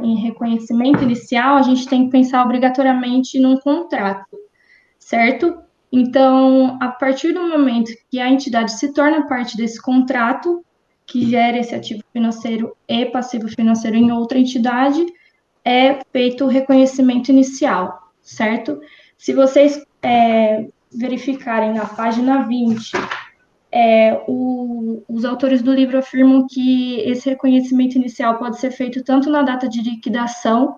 em reconhecimento inicial, a gente tem que pensar obrigatoriamente num contrato, certo? Então, a partir do momento que a entidade se torna parte desse contrato, que gera esse ativo financeiro e passivo financeiro em outra entidade, é feito o reconhecimento inicial, certo? Se vocês verificarem na página 20, os autores do livro afirmam que esse reconhecimento inicial pode ser feito tanto na data de liquidação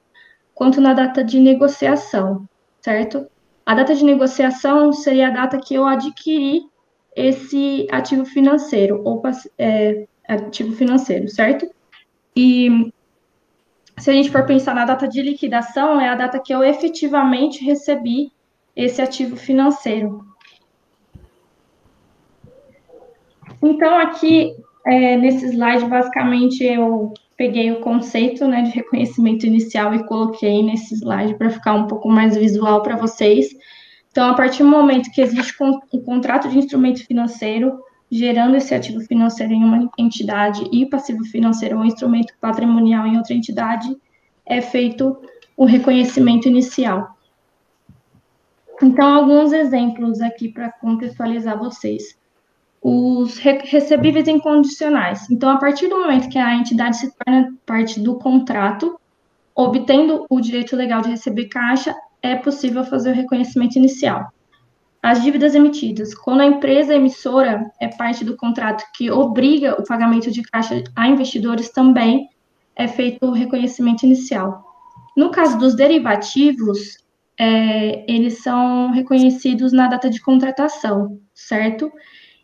quanto na data de negociação, certo? A data de negociação seria a data que eu adquiri esse ativo financeiro, ou ativo financeiro, certo? E se a gente for pensar na data de liquidação, é a data que eu efetivamente recebi esse ativo financeiro. Então, aqui, nesse slide, basicamente, eu peguei o conceito, né, de reconhecimento inicial e coloquei nesse slide para ficar um pouco mais visual para vocês. Então, a partir do momento que existe um contrato de instrumento financeiro, gerando esse ativo financeiro em uma entidade e passivo financeiro ou instrumento patrimonial em outra entidade, é feito o reconhecimento inicial. Então, alguns exemplos aqui para contextualizar vocês. Os recebíveis incondicionais. Então, a partir do momento que a entidade se torna parte do contrato, obtendo o direito legal de receber caixa, é possível fazer o reconhecimento inicial. As dívidas emitidas. Quando a empresa emissora é parte do contrato que obriga o pagamento de caixa a investidores, também é feito o reconhecimento inicial. No caso dos derivativos, eles são reconhecidos na data de contratação, certo?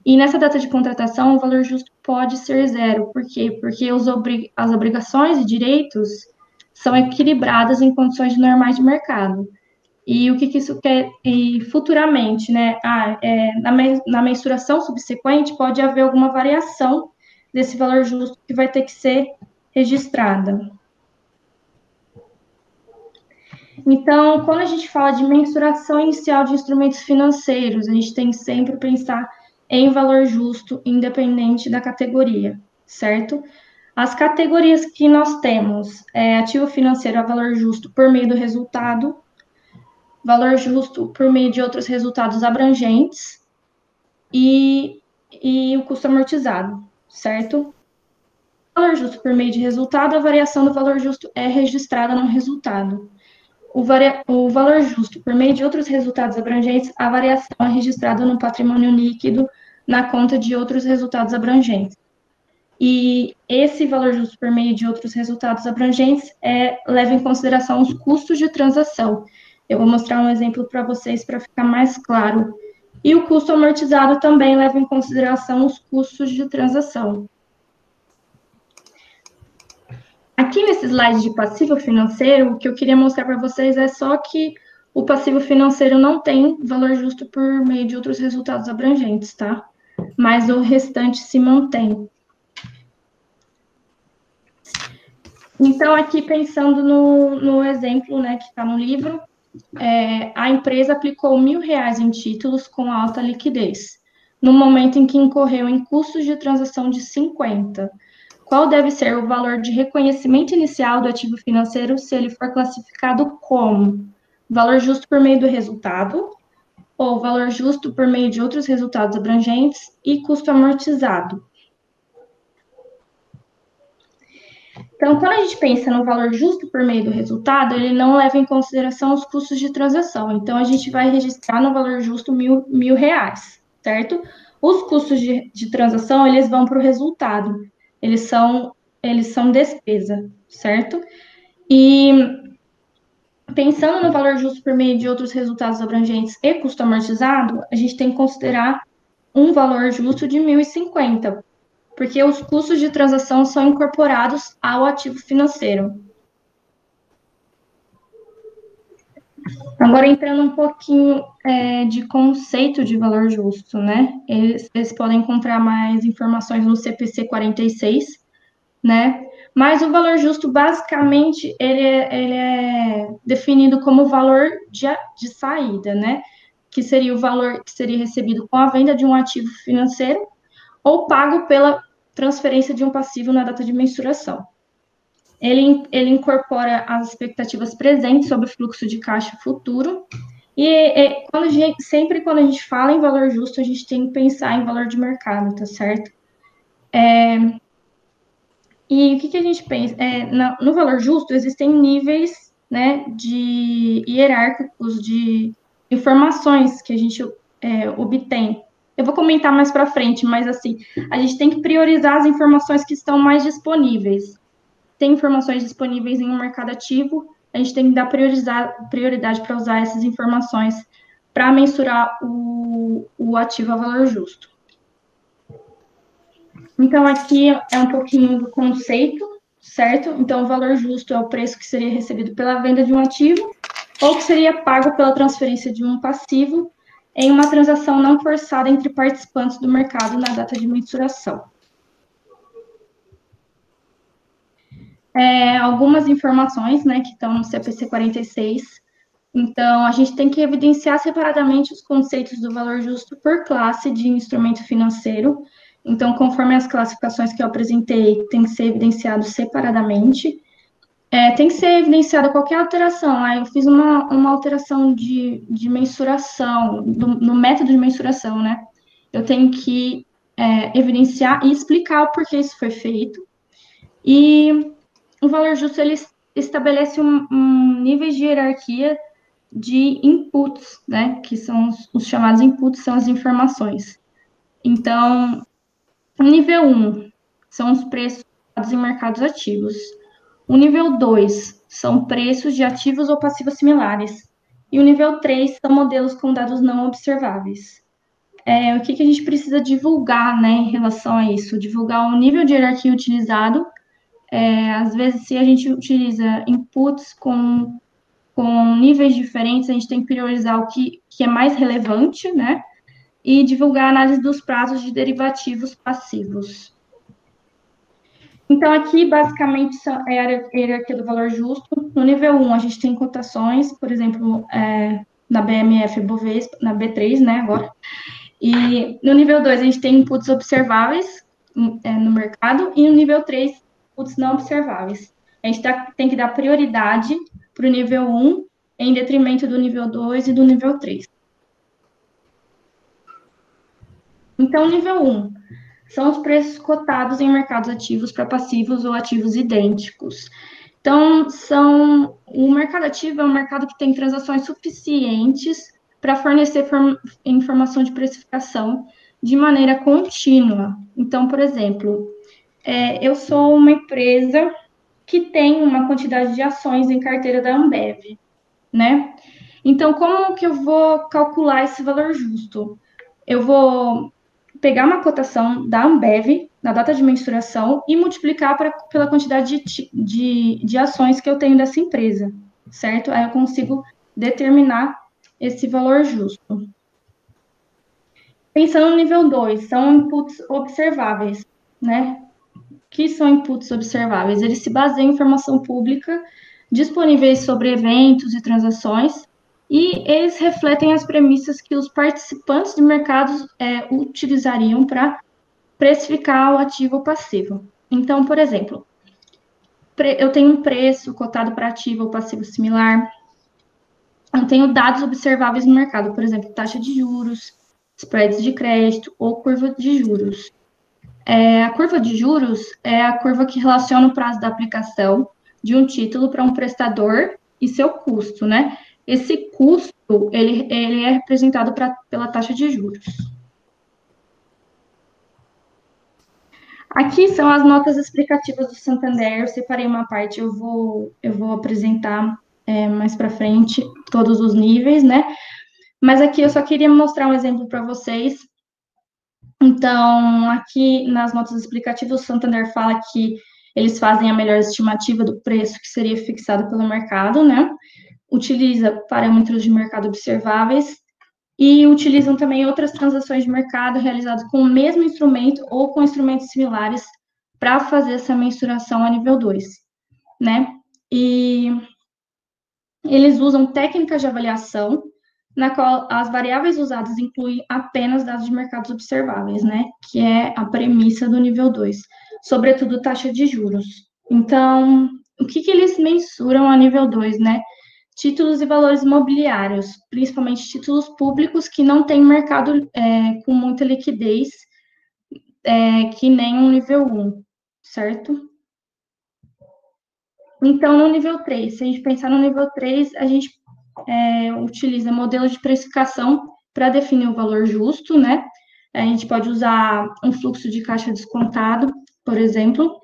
E nessa data de contratação, o valor justo pode ser zero. Por quê? Porque as obrigações e direitos são equilibradas em condições normais de mercado. E o que isso quer? E futuramente, né? Na mensuração subsequente, pode haver alguma variação desse valor justo que vai ter que ser registrada. Então, quando a gente fala de mensuração inicial de instrumentos financeiros, a gente tem que sempre pensar em valor justo, independente da categoria, certo? As categorias que nós temos é ativo financeiro a valor justo por meio do resultado, valor justo por meio de outros resultados abrangentes e o custo amortizado, certo? Valor justo por meio de resultado, a variação do valor justo é registrada no resultado. O valor justo por meio de outros resultados abrangentes, a variação é registrada no patrimônio líquido na conta de outros resultados abrangentes. E esse valor justo por meio de outros resultados abrangentes leva em consideração os custos de transação. Eu vou mostrar um exemplo para vocês para ficar mais claro. E o custo amortizado também leva em consideração os custos de transação. Aqui nesse slide de passivo financeiro, o que eu queria mostrar para vocês é só que o passivo financeiro não tem valor justo por meio de outros resultados abrangentes, tá? Mas o restante se mantém. Então, aqui pensando no exemplo, né, que está no livro, a empresa aplicou R$ 1.000 em títulos com alta liquidez, no momento em que incorreu em custos de transação de 50. Qual deve ser o valor de reconhecimento inicial do ativo financeiro se ele for classificado como valor justo por meio do resultado, ou valor justo por meio de outros resultados abrangentes e custo amortizado? Então, quando a gente pensa no valor justo por meio do resultado, ele não leva em consideração os custos de transação. Então, a gente vai registrar no valor justo mil reais, certo? Os custos de transação, eles vão para o resultado. Eles são despesa, certo? E pensando no valor justo por meio de outros resultados abrangentes e custo amortizado, a gente tem que considerar um valor justo de 1.050, porque os custos de transação são incorporados ao ativo financeiro. Agora, entrando um pouquinho de conceito de valor justo, né? Eles podem encontrar mais informações no CPC 46, né? Mas o valor justo, basicamente, ele é definido como valor de saída, né? Que seria o valor que seria recebido com a venda de um ativo financeiro ou pago pela transferência de um passivo na data de mensuração. Ele incorpora as expectativas presentes sobre o fluxo de caixa futuro. E sempre quando a gente fala em valor justo, a gente tem que pensar em valor de mercado, tá certo? E o que a gente pensa? No valor justo, existem níveis, né, de hierárquicos de informações que a gente obtém. Eu vou comentar mais para frente, mas assim, a gente tem que priorizar as informações que estão mais disponíveis. Tem informações disponíveis em um mercado ativo, a gente tem que dar prioridade para usar essas informações para mensurar o ativo a valor justo. Então, aqui é um pouquinho do conceito, certo? Então, o valor justo é o preço que seria recebido pela venda de um ativo ou que seria pago pela transferência de um passivo em uma transação não forçada entre participantes do mercado na data de mensuração. Algumas informações, né, que estão no CPC 46. Então, a gente tem que evidenciar separadamente os conceitos do valor justo por classe de instrumento financeiro. Então, conforme as classificações que eu apresentei, tem que ser evidenciado separadamente. Tem que ser evidenciada qualquer alteração. Aí eu fiz uma alteração de mensuração, no método de mensuração, né? Eu tenho que evidenciar e explicar o porquê isso foi feito. E o valor justo, ele estabelece um nível de hierarquia de inputs, né? Que são os chamados inputs, são as informações. Então, nível 1 são os preços em mercados ativos. O nível 2 são preços de ativos ou passivos similares. E o nível 3 são modelos com dados não observáveis. O que a gente precisa divulgar, né, em relação a isso? Divulgar o nível de hierarquia utilizado. Às vezes, se a gente utiliza inputs com níveis diferentes, a gente tem que priorizar o que é mais relevante, né? E divulgar a análise dos prazos de derivativos passivos. Então, aqui, basicamente, é a hierarquia do valor justo. No nível 1, a gente tem cotações, por exemplo, na BMF Bovespa, na B3, né, agora. E no nível 2, a gente tem inputs observáveis no mercado. E no nível 3, inputs não observáveis. A gente tem que dar prioridade para o nível 1, em detrimento do nível 2 e do nível 3. Então, nível 1 são os preços cotados em mercados ativos para passivos ou ativos idênticos. Então, o mercado ativo é um mercado que tem transações suficientes para fornecer informação de precificação de maneira contínua. Então, por exemplo, eu sou uma empresa que tem uma quantidade de ações em carteira da Ambev, né? Então, como que eu vou calcular esse valor justo? Eu vou pegar uma cotação da Ambev na data de mensuração e multiplicar pela quantidade de ações que eu tenho dessa empresa, certo? Aí eu consigo determinar esse valor justo. Pensando no nível 2, são inputs observáveis, né? O que são inputs observáveis? Eles se baseiam em informação pública disponíveis sobre eventos e transações e eles refletem as premissas que os participantes de mercados utilizariam para precificar o ativo ou passivo. Então, por exemplo, eu tenho um preço cotado para ativo ou passivo similar, eu tenho dados observáveis no mercado, por exemplo, taxa de juros, spreads de crédito ou curva de juros. A curva de juros é a curva que relaciona o prazo da aplicação de um título para um prestador e seu custo, né? Esse custo, ele é representado pela taxa de juros. Aqui são as notas explicativas do Santander. Eu separei uma parte, eu vou apresentar mais para frente todos os níveis, né? Mas aqui eu só queria mostrar um exemplo para vocês. Então, aqui nas notas explicativas, o Santander fala que eles fazem a melhor estimativa do preço que seria fixado pelo mercado, né? Utiliza parâmetros de mercado observáveis e utilizam também outras transações de mercado realizadas com o mesmo instrumento ou com instrumentos similares para fazer essa mensuração a nível 2, né? E eles usam técnicas de avaliação, na qual as variáveis usadas incluem apenas dados de mercados observáveis, né? Que é a premissa do nível 2, sobretudo taxa de juros. Então, o que que eles mensuram a nível 2, né? Títulos e valores imobiliários, principalmente títulos públicos que não têm mercado com muita liquidez, que nem um nível 1, certo? Então, no nível 3, se a gente pensar no nível 3, a gente utiliza modelo de precificação para definir o valor justo, né? A gente pode usar um fluxo de caixa descontado, por exemplo.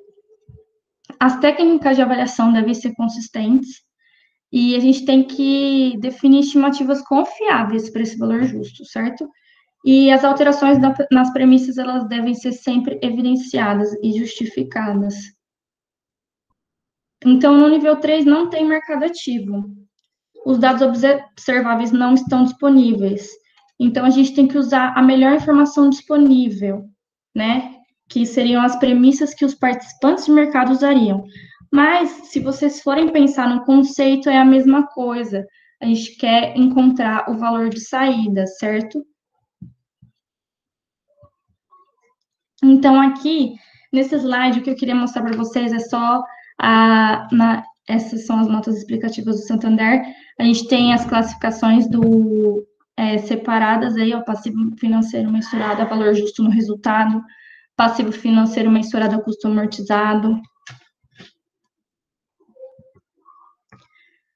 As técnicas de avaliação devem ser consistentes e a gente tem que definir estimativas confiáveis para esse valor justo, certo? E as alterações nas premissas, elas devem ser sempre evidenciadas e justificadas. Então, no nível 3 não tem mercado ativo. Os dados observáveis não estão disponíveis. Então, a gente tem que usar a melhor informação disponível, né? Que seriam as premissas que os participantes de mercado usariam. Mas, se vocês forem pensar no conceito, é a mesma coisa. A gente quer encontrar o valor de saída, certo? Então, aqui, nesse slide, o que eu queria mostrar para vocês é só essas são as notas explicativas do Santander. A gente tem as classificações separadas aí, o passivo financeiro mensurado a valor justo no resultado, passivo financeiro mensurado a custo amortizado.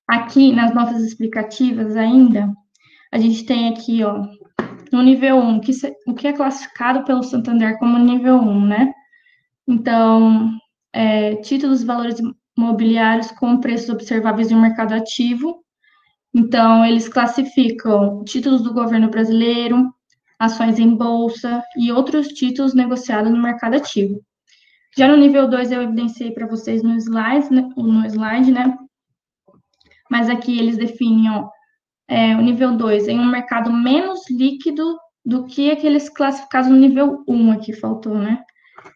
Aqui, nas notas explicativas ainda, a gente tem aqui, ó, no nível 1, o que é classificado pelo Santander como nível 1, né? Então, títulos e valores imobiliários com preços observáveis no mercado ativo. Então, eles classificam títulos do governo brasileiro, ações em bolsa e outros títulos negociados no mercado ativo. Já no nível 2, eu evidenciei para vocês no slide, né? Mas aqui eles definem, ó, o nível 2 em um mercado menos líquido do que aqueles classificados no nível 1, aqui faltou, né?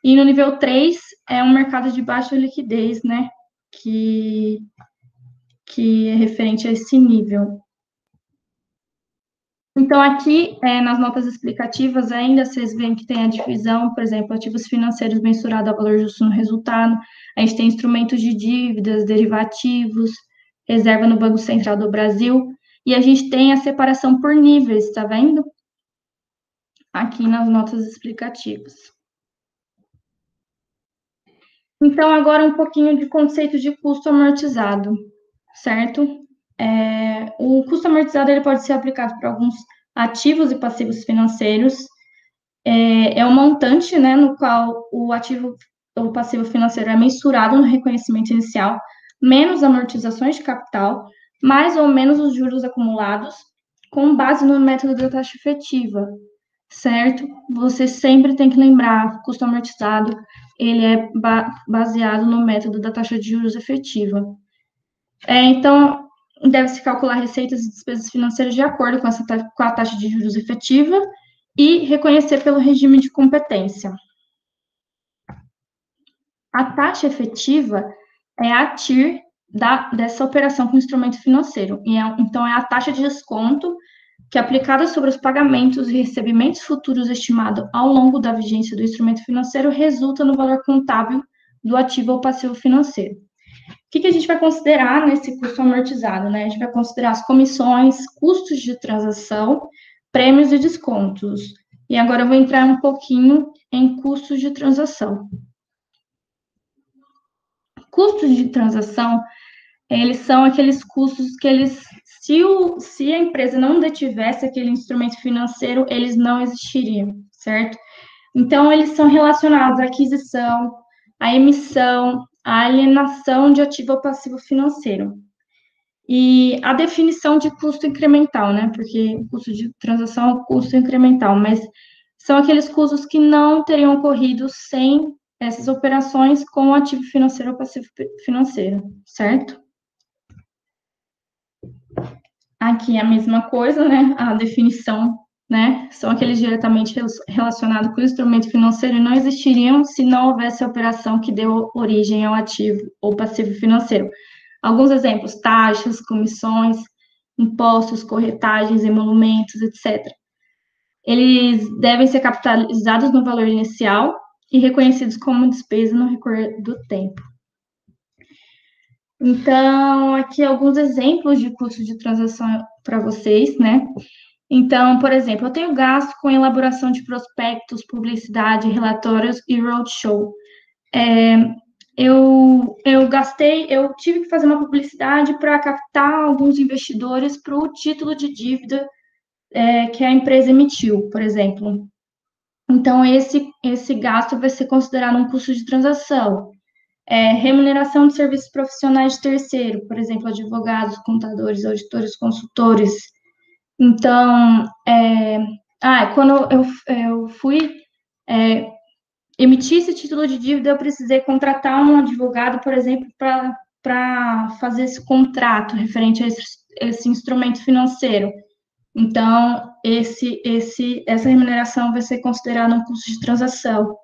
E no nível 3 é um mercado de baixa liquidez, né? Que é referente a esse nível. Então, aqui, nas notas explicativas, ainda vocês veem que tem a divisão, por exemplo, ativos financeiros mensurados a valor justo no resultado, a gente tem instrumentos de dívidas, derivativos, reserva no Banco Central do Brasil, e a gente tem a separação por níveis, tá vendo? Aqui nas notas explicativas. Então, agora um pouquinho de conceito de custo amortizado, certo? O custo amortizado ele pode ser aplicado para alguns ativos e passivos financeiros. É um montante, né, no qual o ativo ou passivo financeiro é mensurado no reconhecimento inicial, menos amortizações de capital, mais ou menos os juros acumulados, com base no método da taxa efetiva, certo? Você sempre tem que lembrar, custo amortizado, ele é baseado no método da taxa de juros efetiva. Então, deve-se calcular receitas e despesas financeiras de acordo com a taxa de juros efetiva e reconhecer pelo regime de competência. A taxa efetiva é a TIR dessa operação com instrumento financeiro. Então, é a taxa de desconto que, aplicada sobre os pagamentos e recebimentos futuros estimados ao longo da vigência do instrumento financeiro, resulta no valor contábil do ativo ou passivo financeiro. O que a gente vai considerar nesse custo amortizado, né? A gente vai considerar as comissões, custos de transação, prêmios e descontos. E agora eu vou entrar um pouquinho em custos de transação. Custos de transação, eles são aqueles custos que se a empresa não detivesse aquele instrumento financeiro, eles não existiriam, certo? Então, eles são relacionados à aquisição, à emissão, à alienação de ativo ou passivo financeiro. E a definição de custo incremental, né? Porque o custo de transação é o custo incremental, mas são aqueles custos que não teriam ocorrido sem essas operações com o ativo financeiro ou passivo financeiro, certo? Aqui é a mesma coisa, né? A definição, né? São aqueles diretamente relacionados com o instrumento financeiro e não existiriam se não houvesse a operação que deu origem ao ativo ou passivo financeiro. Alguns exemplos: taxas, comissões, impostos, corretagens, emolumentos, etc. Eles devem ser capitalizados no valor inicial e reconhecidos como despesa no recorrer do tempo. Então, aqui alguns exemplos de custo de transação para vocês, né? Então, por exemplo, eu tenho gasto com elaboração de prospectos, publicidade, relatórios e roadshow. Eu tive que fazer uma publicidade para captar alguns investidores para o título de dívida que a empresa emitiu, por exemplo. Então, esse gasto vai ser considerado um custo de transação. Remuneração de serviços profissionais de terceiro, por exemplo, advogados, contadores, auditores, consultores. Então, quando eu fui emitir esse título de dívida, eu precisei contratar um advogado, por exemplo, para fazer esse contrato referente a esse instrumento financeiro. Então, essa remuneração vai ser considerada um custo de transação.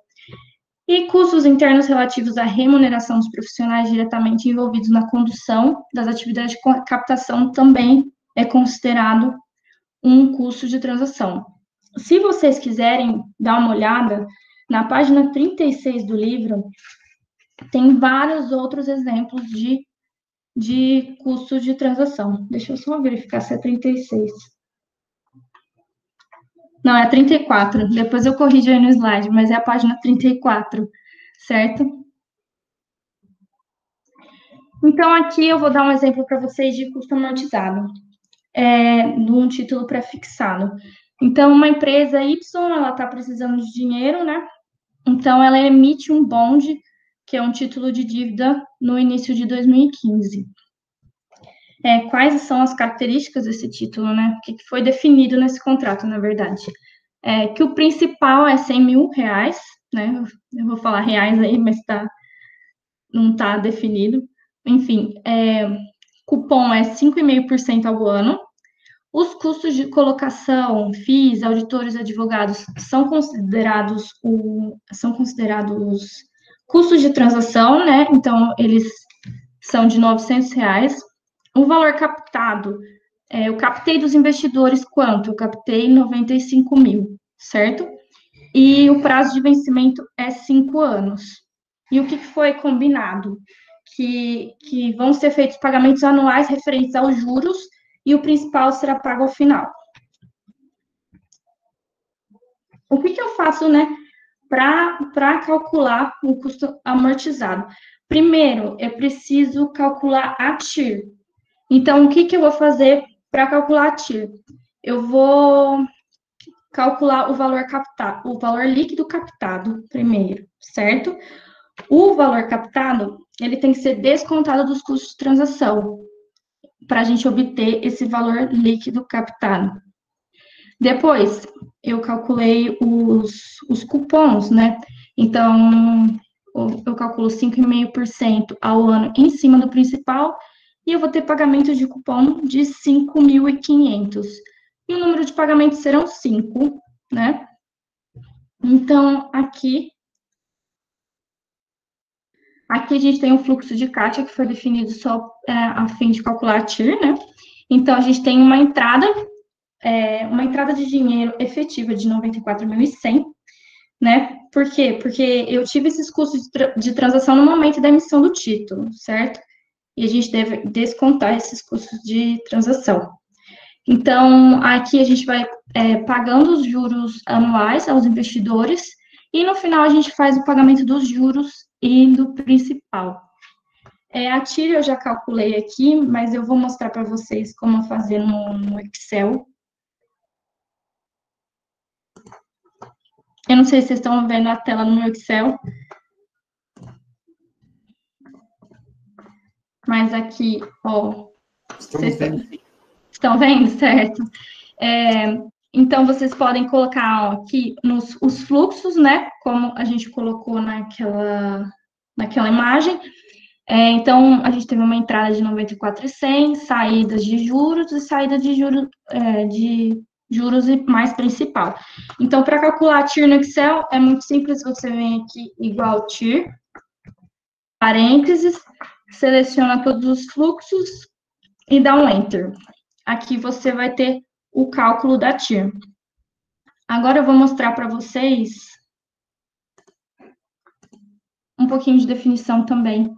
E custos internos relativos à remuneração dos profissionais diretamente envolvidos na condução das atividades de captação também é considerado um custo de transação. Se vocês quiserem dar uma olhada, na página 36 do livro, tem vários outros exemplos de custos de transação. Deixa eu só verificar se é 36. Não, é 34. Depois eu corrijo aí no slide, mas é a página 34, certo? Então, aqui eu vou dar um exemplo para vocês de custo amortizado, de um título prefixado. Então, uma empresa Y, ela está precisando de dinheiro, né? Então, ela emite um bond, que é um título de dívida, no início de 2015. Quais são as características desse título, né? O que foi definido nesse contrato, na verdade? Que o principal é 100 mil reais, né? Eu vou falar reais aí, mas não está definido. Enfim, cupom é 5,5% ao ano. Os custos de colocação, FIIs, auditores, advogados, são considerados custos de transação, né? Então, eles são de R$ 900. O valor captado, eu captei dos investidores quanto? Eu captei 95 mil, certo? E o prazo de vencimento é 5 anos. E o que foi combinado? Que vão ser feitos pagamentos anuais referentes aos juros e o principal será pago ao final. O que eu faço, né, para calcular o custo amortizado? Primeiro, eu preciso calcular a TIR. Então, o que eu vou fazer para calcular a TIR? Eu vou calcular o valor captado, o valor líquido captado primeiro, certo? O valor captado, ele tem que ser descontado dos custos de transação, para a gente obter esse valor líquido captado. Depois, eu calculei os cupons, né? Então, eu calculo 5,5% ao ano em cima do principal, e eu vou ter pagamento de cupom de 5.500. E o número de pagamentos serão 5, né? Então, aqui a gente tem um fluxo de caixa que foi definido só a fim de calcular a TIR, né? Então, a gente tem uma entrada de dinheiro efetiva de 94.100, né? Por quê? Porque eu tive esses custos de transação no momento da emissão do título, certo? E a gente deve descontar esses custos de transação. Então, aqui a gente vai pagando os juros anuais aos investidores e no final a gente faz o pagamento dos juros e do principal. A TIR eu já calculei aqui, mas eu vou mostrar para vocês como fazer no Excel. Eu não sei se vocês estão vendo a tela no meu Excel, mas aqui, ó, vocês estão vendo, certo? Então, vocês podem colocar ó, aqui os fluxos, né? Como a gente colocou naquela imagem. Então, a gente teve uma entrada de 94.100, saídas de juros e saída de juros e mais principal. Então, para calcular a TIR no Excel, é muito simples, você vem aqui igual TIR, parênteses, seleciona todos os fluxos e dá um Enter. Aqui você vai ter o cálculo da TIR. Agora eu vou mostrar para vocês um pouquinho de definição também,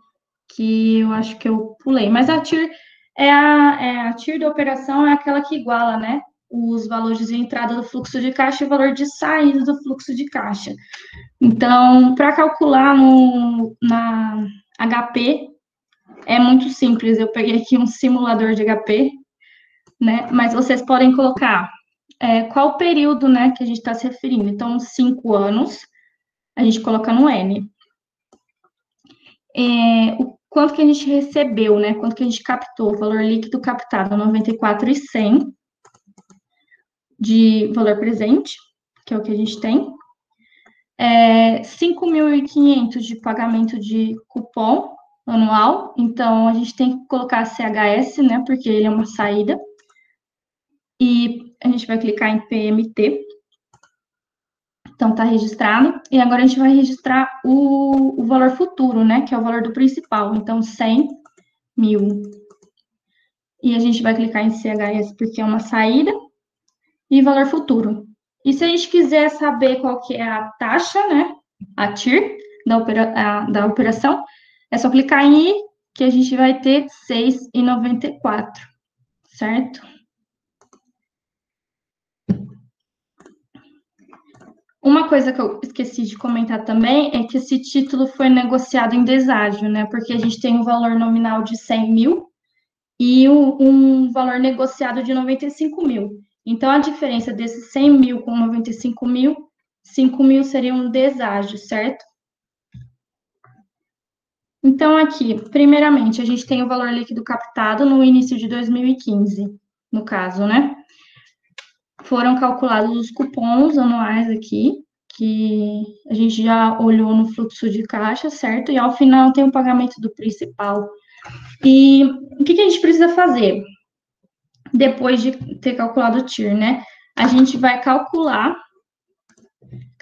que eu acho que eu pulei. Mas a TIR a TIR da operação é aquela que iguala, né? Os valores de entrada do fluxo de caixa e o valor de saída do fluxo de caixa. Então, para calcular na HP, é muito simples. Eu peguei aqui um simulador de HP, né? Mas vocês podem colocar qual o período, né, que a gente está se referindo. Então, 5 anos, a gente coloca no N. O quanto que a gente recebeu, né? Quanto que a gente captou, valor líquido captado, 94.100 de valor presente, que é o que a gente tem. 5.500 de pagamento de cupom anual, então a gente tem que colocar CHS, né? Porque ele é uma saída. E a gente vai clicar em PMT. Então, tá registrado. E agora a gente vai registrar o valor futuro, né? Que é o valor do principal. Então, 100 mil. E a gente vai clicar em CHS porque é uma saída. E valor futuro. E se a gente quiser saber qual que é a taxa, né? A TIR da operação, é só clicar em I, que a gente vai ter 6,94, certo? Uma coisa que eu esqueci de comentar também é que esse título foi negociado em deságio, né? Porque a gente tem um valor nominal de 100 mil e um valor negociado de 95 mil. Então, a diferença desses 100 mil com 95 mil, 5 mil seria um deságio, certo? Então, aqui, primeiramente, a gente tem o valor líquido captado no início de 2015, no caso, né? Foram calculados os cupons anuais aqui, que a gente já olhou no fluxo de caixa, certo? E ao final tem o pagamento do principal. E o que a gente precisa fazer depois de ter calculado o TIR, né? A gente vai calcular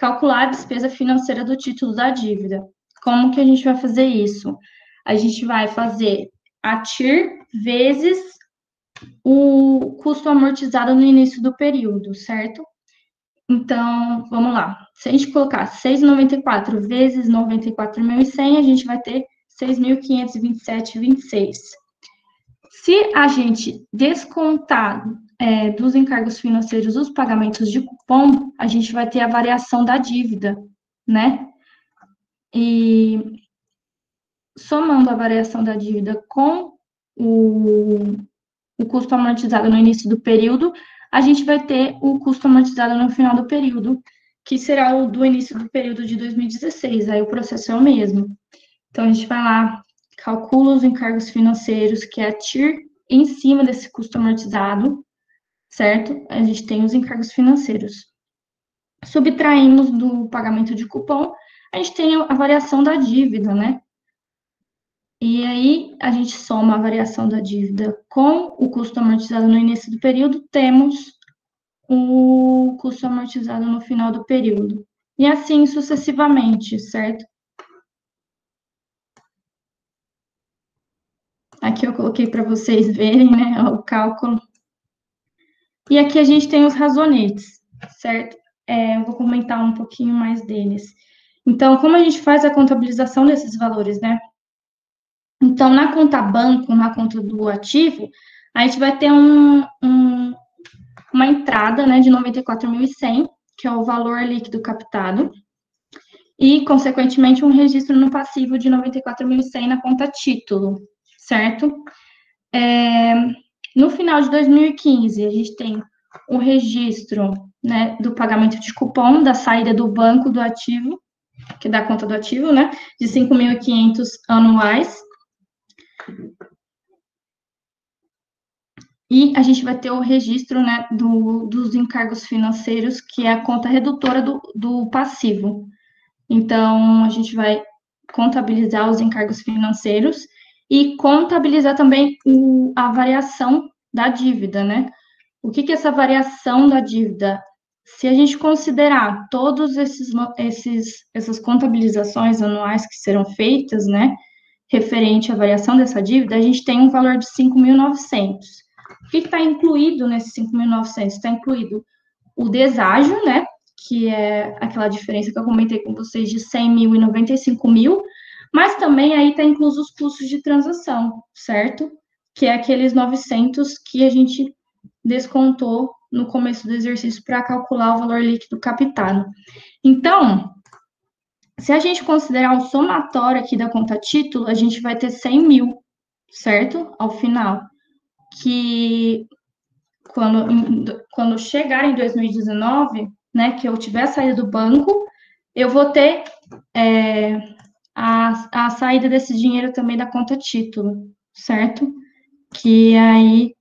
a despesa financeira do título da dívida. Como que a gente vai fazer isso? A gente vai fazer a TIR vezes o custo amortizado no início do período, certo? Então, vamos lá. Se a gente colocar 6,94 vezes 94.100, a gente vai ter 6.527,26. Se a gente descontar dos encargos financeiros os pagamentos de cupom, a gente vai ter a variação da dívida, né? E somando a variação da dívida com o custo amortizado no início do período, a gente vai ter o custo amortizado no final do período, que será o do início do período de 2016, aí o processo é o mesmo. Então, a gente vai lá, calcula os encargos financeiros, que é a TIR, em cima desse custo amortizado, certo? A gente tem os encargos financeiros. Subtraímos do pagamento de cupom, a gente tem a variação da dívida, né? E aí, a gente soma a variação da dívida com o custo amortizado no início do período, temos o custo amortizado no final do período. E assim sucessivamente, certo? Aqui eu coloquei para vocês verem, né, o cálculo. E aqui a gente tem os razonetes, certo? Eu vou comentar um pouquinho mais deles. Então, como a gente faz a contabilização desses valores, né? Então, na conta banco, na conta do ativo, a gente vai ter uma entrada, né, de 94.100, que é o valor líquido captado, e, consequentemente, um registro no passivo de 94.100 na conta título, certo? No final de 2015, a gente tem o registro, né, do pagamento de cupom, da saída do banco do ativo, que dá conta do ativo, né, de 5.500 anuais. E a gente vai ter o registro, né, dos encargos financeiros, que é a conta redutora do passivo. Então, a gente vai contabilizar os encargos financeiros e contabilizar também a variação da dívida, né? O que é essa variação da dívida? Se a gente considerar todos essas contabilizações anuais que serão feitas, né, referente à variação dessa dívida, a gente tem um valor de 5.900. O que está incluído nesses 5.900? Está incluído o deságio, né, que é aquela diferença que eu comentei com vocês de 100 mil e 95 mil, Mas também aí está incluso os custos de transação, certo? Que é aqueles 900 que a gente descontou no começo do exercício para calcular o valor líquido captado. Então, se a gente considerar o somatório aqui da conta título, a gente vai ter 100 mil, certo? Ao final. Que quando chegar em 2019, né, que eu tiver saído do banco, eu vou ter a saída desse dinheiro também da conta título, certo? Que aí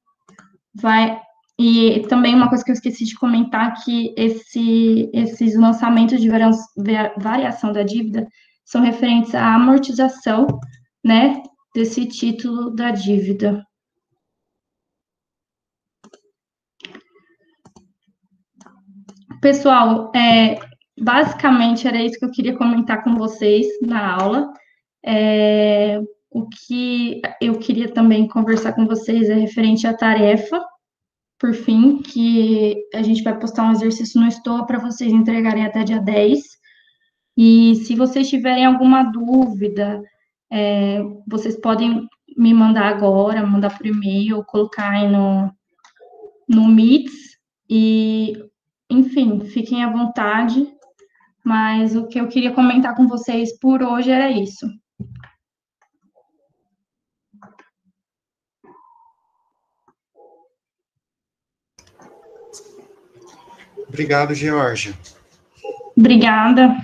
vai. E também uma coisa que eu esqueci de comentar, que esses lançamentos de variação da dívida são referentes à amortização, né, desse título da dívida. Pessoal, basicamente era isso que eu queria comentar com vocês na aula. O que eu queria também conversar com vocês é referente à tarefa, por fim, que a gente vai postar um exercício no Stoa para vocês entregarem até dia 10. E se vocês tiverem alguma dúvida, vocês podem me mandar agora, mandar por e-mail, colocar aí no Meets. E, enfim, fiquem à vontade. Mas o que eu queria comentar com vocês por hoje era isso. Obrigado, Georgia. Obrigada.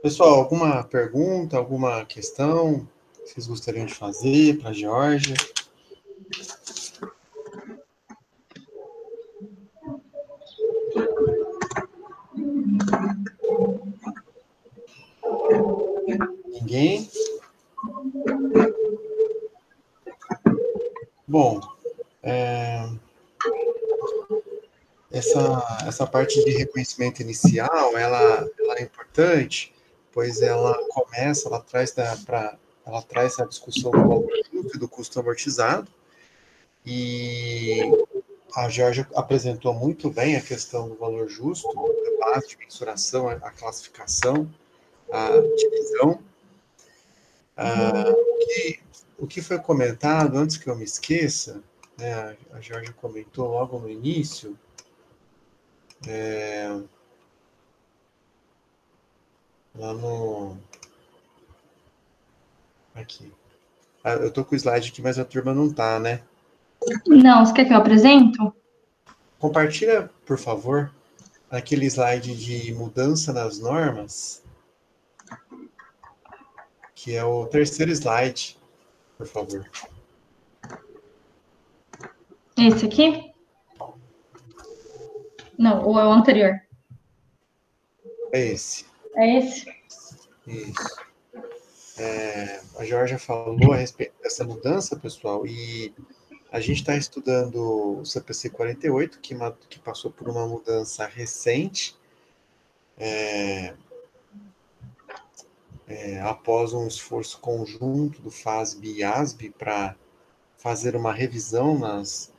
Pessoal, alguma pergunta, alguma questão que vocês gostariam de fazer para a Georgia? Ninguém? Bom, essa parte de reconhecimento inicial, ela é importante, pois ela começa, ela traz a discussão do valor justo e do custo amortizado, e a Georgia apresentou muito bem a questão do valor justo, a base de mensuração, a classificação, a divisão. O que foi comentado, antes que eu me esqueça, né, a Georgia comentou logo no início, lá no... Aqui. Eu tô com o slide aqui, mas a turma não tá, né? Não, você quer que eu apresento? Compartilha, por favor, aquele slide de mudança nas normas, que é o terceiro slide, por favor. Esse aqui? Não, ou é o anterior? É esse. É esse? Isso. A Georgia falou a respeito dessa mudança, pessoal, e a gente está estudando o CPC 48, que passou por uma mudança recente, após um esforço conjunto do FASB e ASB para fazer uma revisão nas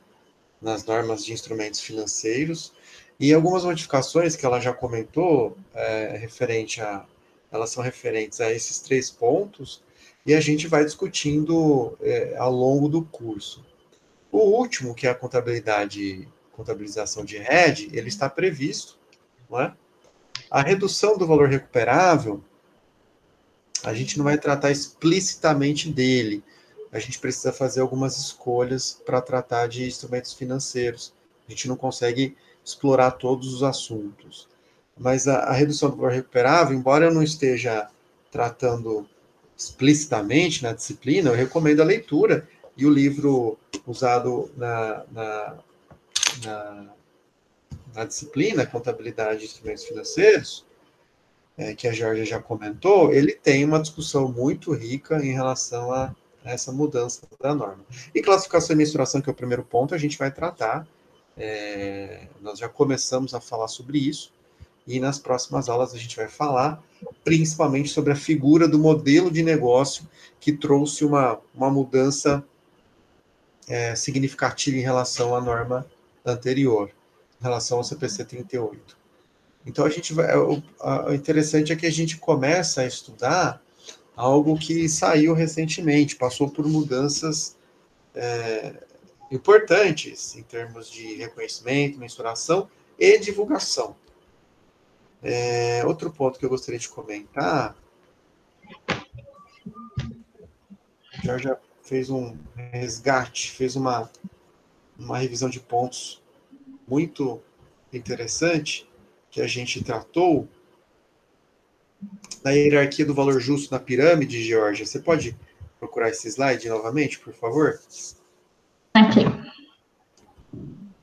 normas de instrumentos financeiros, e algumas modificações que ela já comentou, elas são referentes a esses 3 pontos, e a gente vai discutindo ao longo do curso. O último, que é a contabilização de RED, ele está previsto, não é? A redução do valor recuperável, a gente não vai tratar explicitamente dele, a gente precisa fazer algumas escolhas para tratar de instrumentos financeiros. A gente não consegue explorar todos os assuntos. Mas a redução do valor recuperável, embora eu não esteja tratando explicitamente na disciplina, eu recomendo a leitura, e o livro usado na disciplina, Contabilidade de Instrumentos Financeiros, que a Georgia já comentou, ele tem uma discussão muito rica em relação a essa mudança da norma. E classificação e mensuração, que é o primeiro ponto, a gente vai tratar. Nós já começamos a falar sobre isso, e nas próximas aulas a gente vai falar principalmente sobre a figura do modelo de negócio que trouxe uma mudança significativa em relação à norma anterior, em relação ao CPC 38. Então, o interessante é que a gente começa a estudar algo que saiu recentemente, passou por mudanças importantes em termos de reconhecimento, mensuração e divulgação. Outro ponto que eu gostaria de comentar, já fez um resgate, fez uma revisão de pontos muito interessante que a gente tratou na hierarquia do valor justo na pirâmide, Georgia. Você pode procurar esse slide novamente, por favor? Aqui.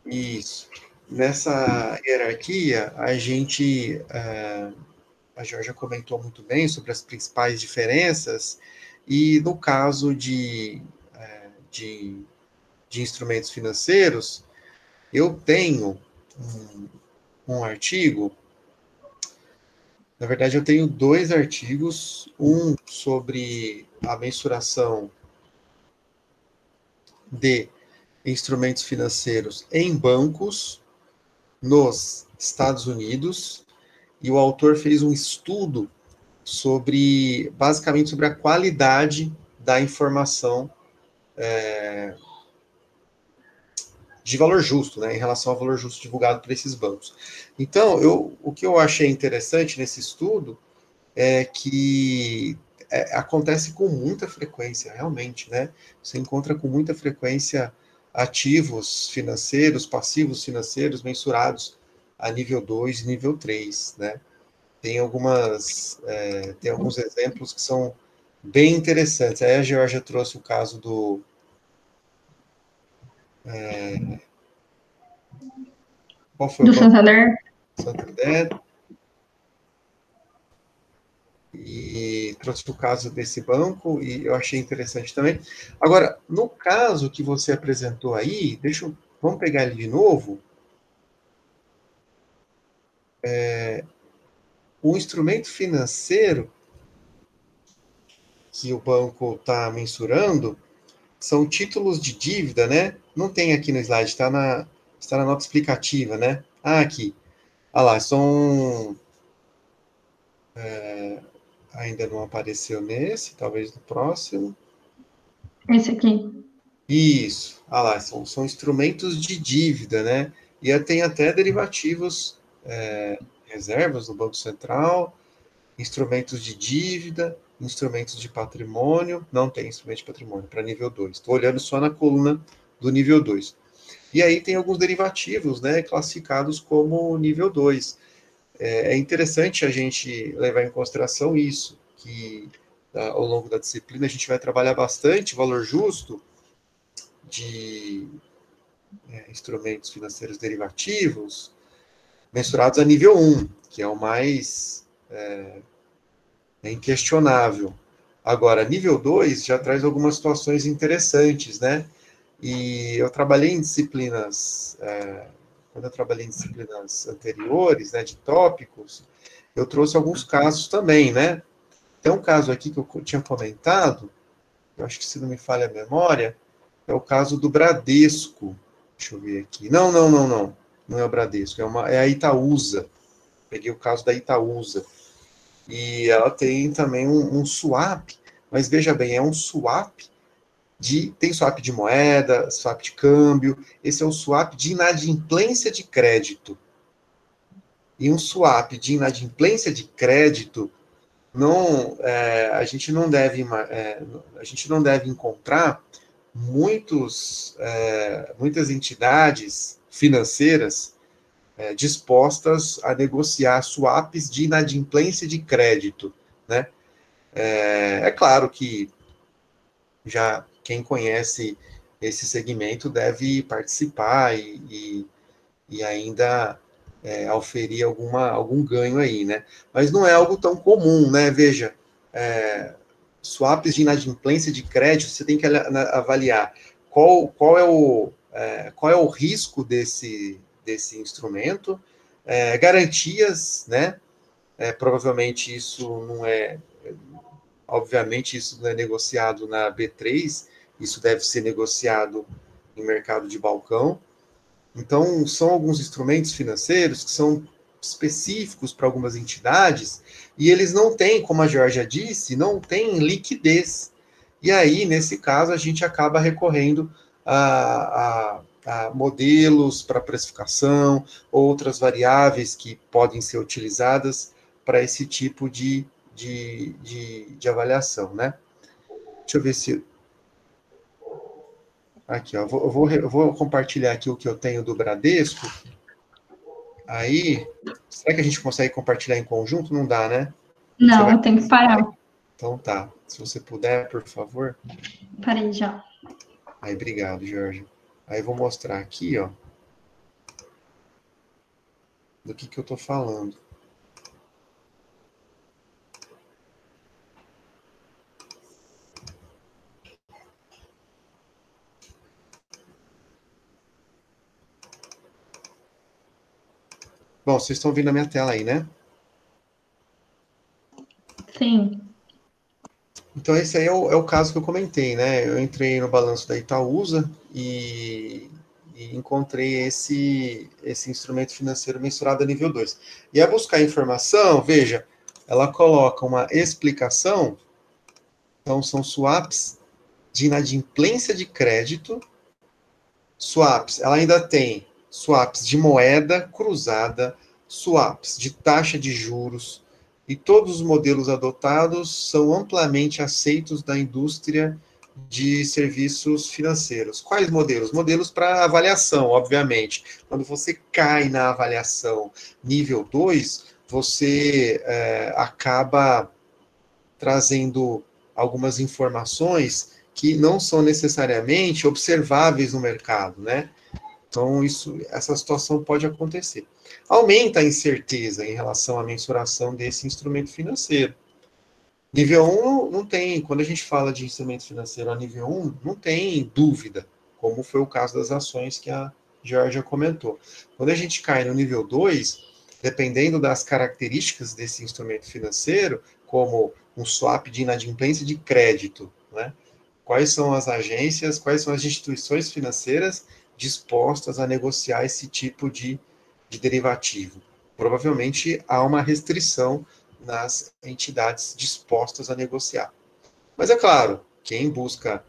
Isso. Nessa hierarquia, a Georgia comentou muito bem sobre as principais diferenças, e no caso de instrumentos financeiros, eu tenho um artigo, na verdade eu tenho 2 artigos, um sobre a mensuração de instrumentos financeiros em bancos nos Estados Unidos, e o autor fez um estudo basicamente sobre a qualidade da informação de valor justo, né, em relação ao valor justo divulgado por esses bancos. Então, o que eu achei interessante nesse estudo é que acontece com muita frequência, realmente, né? Você encontra com muita frequência ativos financeiros, passivos financeiros mensurados a nível 2 e nível 3, né? Tem alguns exemplos que são bem interessantes. Aí a Georgia trouxe o caso do qual foi o banco? Santander. Santander. E trouxe o caso desse banco, e eu achei interessante também. Agora, no caso que você apresentou aí, vamos pegar ele de novo. O instrumento financeiro que o banco está mensurando são títulos de dívida, né? Não tem aqui no slide, está na nota explicativa, né? Aqui. Lá, ainda não apareceu nesse, talvez no próximo. Esse aqui. Isso. Lá, são instrumentos de dívida, né? E tem até derivativos, reservas do Banco Central, instrumentos de dívida, instrumentos de patrimônio. Não tem instrumento de patrimônio para nível 2. Estou olhando só na coluna do nível 2. E aí tem alguns derivativos, né, classificados como nível 2. É interessante a gente levar em consideração isso, que ao longo da disciplina a gente vai trabalhar bastante valor justo de instrumentos financeiros derivativos mensurados a nível 1, que é o mais inquestionável. Agora, nível 2 já traz algumas situações interessantes, né? E eu trabalhei em disciplinas, quando eu trabalhei em disciplinas anteriores, né, de tópicos, eu trouxe alguns casos também, né? Tem um caso aqui que eu tinha comentado, eu acho que se não me falha a memória, é o caso do Bradesco. Deixa eu ver aqui. Não. Não é o Bradesco, é a Itaúsa. Peguei o caso da Itaúsa. E ela tem também um swap, mas veja bem, é um swap tem swap de moeda, swap de câmbio, esse é um swap de inadimplência de crédito. E um swap de inadimplência de crédito, a gente não deve encontrar muitas entidades financeiras dispostas a negociar swaps de inadimplência de crédito, né? É claro que já quem conhece esse segmento deve participar e ainda auferir algum ganho aí, né? Mas não é algo tão comum, né? Veja, swaps de inadimplência de crédito, você tem que avaliar qual é o risco desse instrumento, garantias, né? Provavelmente obviamente isso não é negociado na B3, isso deve ser negociado em mercado de balcão. Então, são alguns instrumentos financeiros que são específicos para algumas entidades, e eles não têm, como a Georgia disse, não têm liquidez. E aí, nesse caso, a gente acaba recorrendo a modelos para precificação, outras variáveis que podem ser utilizadas para esse tipo de avaliação, né? Deixa eu ver se... Aqui, ó, eu vou compartilhar aqui o que eu tenho do Bradesco. Aí, será que a gente consegue compartilhar em conjunto? Não dá, né? Você vai... Não, tem que parar. Então tá. Se você puder, por favor. Parei já. Aí, obrigado, Jorge. Aí eu vou mostrar aqui, ó, do que eu tô falando. Bom, vocês estão vendo a minha tela aí, né? Sim. Então, esse aí é o caso que eu comentei, né? Eu entrei no balanço da Itaúsa e encontrei esse instrumento financeiro mensurado a nível 2. E a buscar informação, veja, ela coloca uma explicação, então são swaps de inadimplência de crédito, swaps, ela ainda tem swaps de moeda cruzada, swaps de taxa de juros, e todos os modelos adotados são amplamente aceitos da indústria de serviços financeiros. Quais modelos? Modelos para avaliação, obviamente. Quando você cai na avaliação nível 2, você acaba trazendo algumas informações que não são necessariamente observáveis no mercado, né? Então, essa situação pode acontecer. Aumenta a incerteza em relação à mensuração desse instrumento financeiro. Nível 1 não tem, quando a gente fala de instrumento financeiro a nível 1, não tem dúvida, como foi o caso das ações que a Georgia comentou. Quando a gente cai no nível 2, dependendo das características desse instrumento financeiro, como um swap de inadimplência de crédito, né? Quais são as agências, quais são as instituições financeiras dispostas a negociar esse tipo de derivativo? Provavelmente há uma restrição nas entidades dispostas a negociar. Mas é claro, quem busca,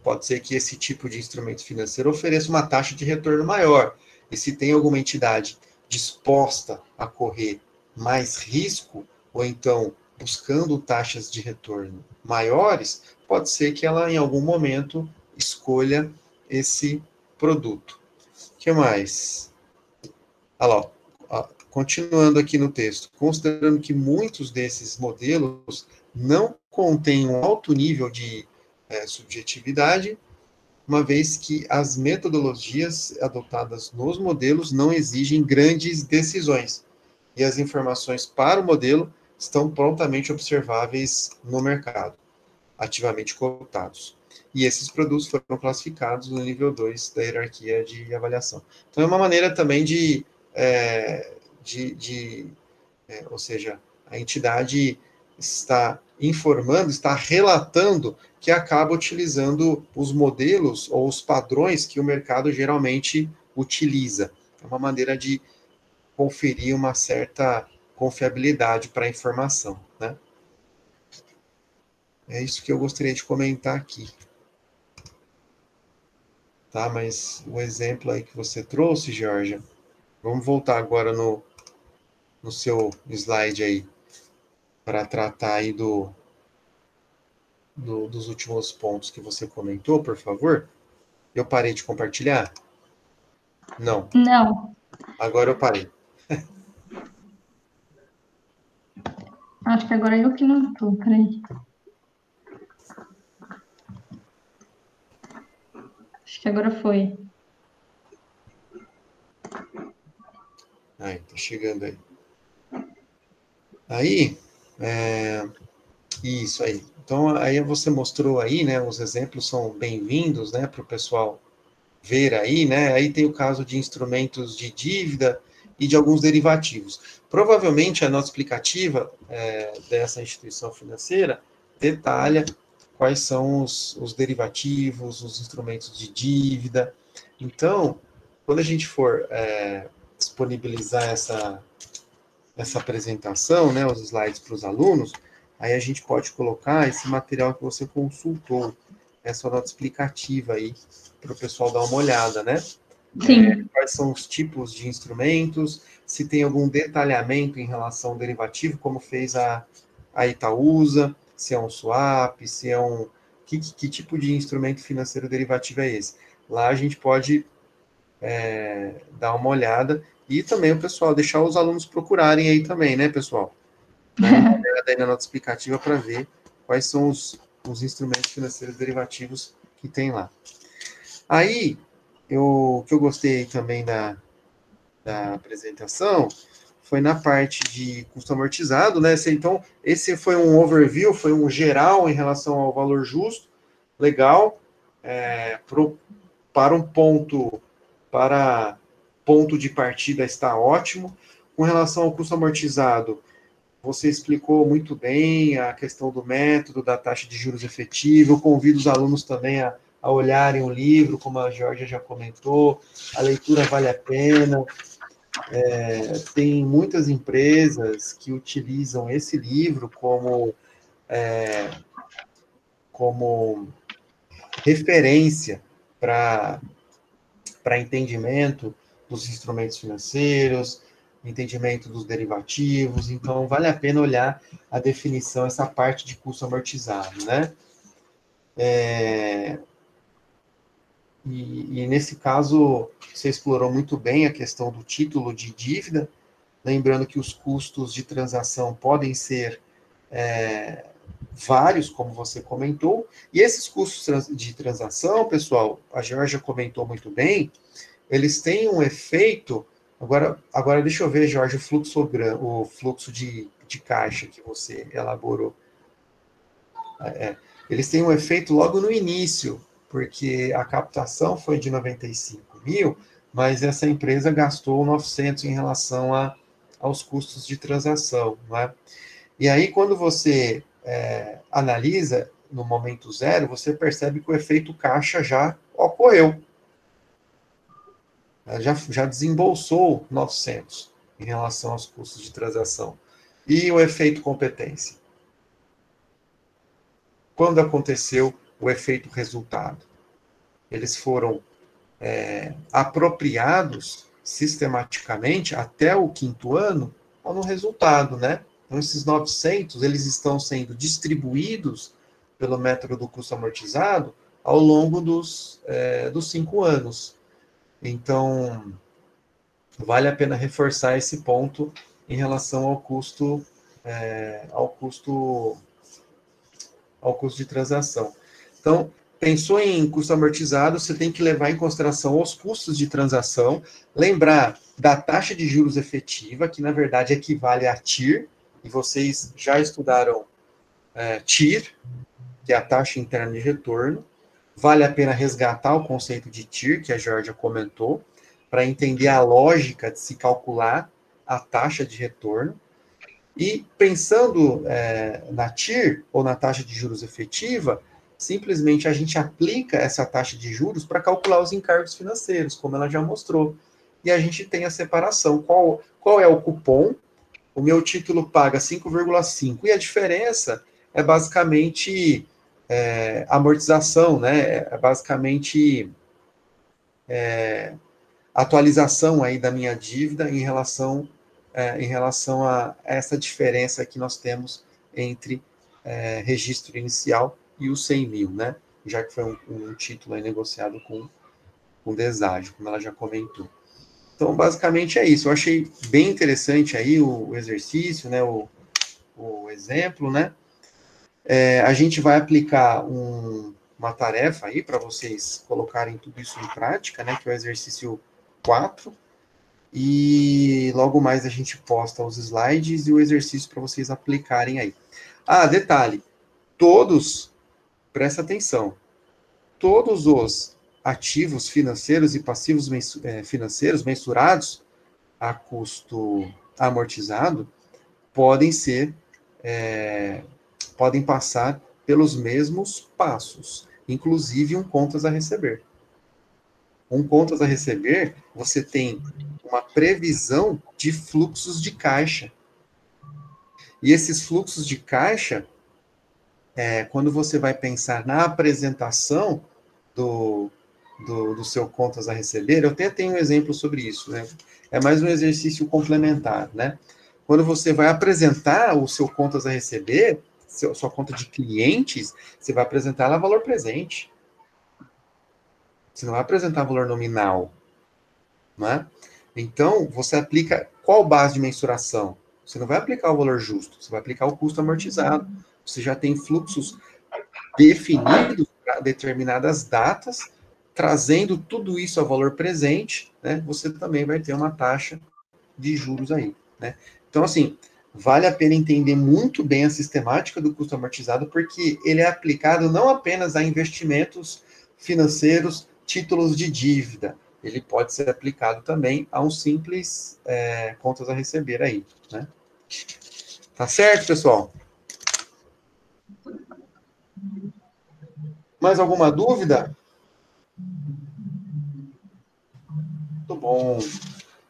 pode ser que esse tipo de instrumento financeiro ofereça uma taxa de retorno maior. E se tem alguma entidade disposta a correr mais risco, ou então buscando taxas de retorno maiores, pode ser que ela em algum momento escolha esse produto. O que mais? Olha lá, continuando aqui no texto, considerando que muitos desses modelos não contêm um alto nível de subjetividade, uma vez que as metodologias adotadas nos modelos não exigem grandes decisões, e as informações para o modelo estão prontamente observáveis no mercado, ativamente cotados. E esses produtos foram classificados no nível 2 da hierarquia de avaliação. Então, é uma maneira também ou seja, a entidade está informando, está relatando que acaba utilizando os modelos ou os padrões que o mercado geralmente utiliza. É uma maneira de conferir uma certa confiabilidade para a informação, né? É isso que eu gostaria de comentar aqui. Tá, mas o exemplo aí que você trouxe, Georgia, vamos voltar agora no seu slide aí, para tratar aí dos últimos pontos que você comentou, por favor. Eu parei de compartilhar? Não. Não. Agora eu parei. Acho que agora eu que não tô, peraí. Acho que agora foi. Aí, tá chegando aí. Aí, isso aí. Então, aí você mostrou aí, né, os exemplos são bem-vindos, né, para o pessoal ver aí, né, aí tem o caso de instrumentos de dívida e de alguns derivativos. Provavelmente a nossa explicativa dessa instituição financeira detalha quais são os derivativos, os instrumentos de dívida. Então, quando a gente for disponibilizar essa apresentação, né, os slides para os alunos, aí a gente pode colocar esse material que você consultou, essa nota explicativa aí, para o pessoal dar uma olhada, né? Sim. Quais são os tipos de instrumentos, se tem algum detalhamento em relação ao derivativo, como fez a Itaúsa, se é um swap, se é um... Que tipo de instrumento financeiro derivativo é esse? Lá a gente pode dar uma olhada, e também o pessoal, deixar os alunos procurarem aí também, né, pessoal? Dá uma olhada aí na nota explicativa para ver quais são os instrumentos financeiros derivativos que tem lá. Aí, o que eu gostei também da apresentação foi na parte de custo amortizado, né? Então, esse foi um overview, foi um geral em relação ao valor justo, legal, para ponto de partida está ótimo. Com relação ao custo amortizado, você explicou muito bem a questão do método, da taxa de juros efetiva. Eu convido os alunos também a olharem o livro, como a Georgia já comentou, a leitura vale a pena. Tem muitas empresas que utilizam esse livro como referência para entendimento dos instrumentos financeiros, entendimento dos derivativos, então vale a pena olhar a definição, essa parte de custo amortizado, né? E nesse caso, você explorou muito bem a questão do título de dívida, lembrando que os custos de transação podem ser vários, como você comentou, e esses custos de transação, pessoal, a Georgia comentou muito bem, eles têm um efeito. Agora deixa eu ver, Jorge, o fluxo de caixa que você elaborou. Eles têm um efeito logo no início, porque a captação foi de 95 mil, mas essa empresa gastou 900 em relação aos custos de transação. Não é? E aí, quando você analisa no momento zero, você percebe que o efeito caixa já ocorreu. Já desembolsou 900 em relação aos custos de transação. E o efeito competência? Quando aconteceu o efeito resultado? Eles foram apropriados sistematicamente até o 5º ano no resultado, né? Então, esses 900, eles estão sendo distribuídos pelo método do custo amortizado ao longo dos 5 anos. Então, vale a pena reforçar esse ponto em relação ao custo de transação. Então, pensou em custo amortizado, você tem que levar em consideração os custos de transação, lembrar da taxa de juros efetiva, que na verdade equivale a TIR, e vocês já estudaram TIR, que é a taxa interna de retorno. Vale a pena resgatar o conceito de TIR, que a Georgia comentou, para entender a lógica de se calcular a taxa de retorno. E pensando na TIR, ou na taxa de juros efetiva, simplesmente a gente aplica essa taxa de juros para calcular os encargos financeiros, como ela já mostrou. E a gente tem a separação. Qual é o cupom? O meu título paga 5,5, e a diferença é basicamente amortização, né? É basicamente atualização aí da minha dívida em relação a essa diferença que nós temos entre registro inicial e os 100 mil, né? Já que foi um título aí negociado com deságio, como ela já comentou. Então, basicamente é isso. Eu achei bem interessante aí o exercício, né? O exemplo, né? A gente vai aplicar uma tarefa aí para vocês colocarem tudo isso em prática, né? Que é o exercício 4. E logo mais a gente posta os slides e o exercício para vocês aplicarem aí. Detalhe, presta atenção, todos os ativos financeiros e passivos financeiros mensurados a custo amortizado podem passar pelos mesmos passos, inclusive contas a receber. Um contas a receber, você tem uma previsão de fluxos de caixa. E esses fluxos de caixa, quando você vai pensar na apresentação do seu contas a receber, eu até tenho um exemplo sobre isso, né? É mais um exercício complementar, né? Quando você vai apresentar o seu contas a receber, sua conta de clientes, você vai apresentar ela valor presente. Você não vai apresentar valor nominal, né? Então, você aplica qual base de mensuração? Você não vai aplicar o valor justo, você vai aplicar o custo amortizado. Você já tem fluxos definidos para determinadas datas, trazendo tudo isso a valor presente, né? Você também vai ter uma taxa de juros aí, né? Então, assim, vale a pena entender muito bem a sistemática do custo amortizado, porque ele é aplicado não apenas a investimentos financeiros, títulos de dívida, ele pode ser aplicado também a um simples contas a receber aí, né? Tá certo, pessoal? Mais alguma dúvida? Muito bom.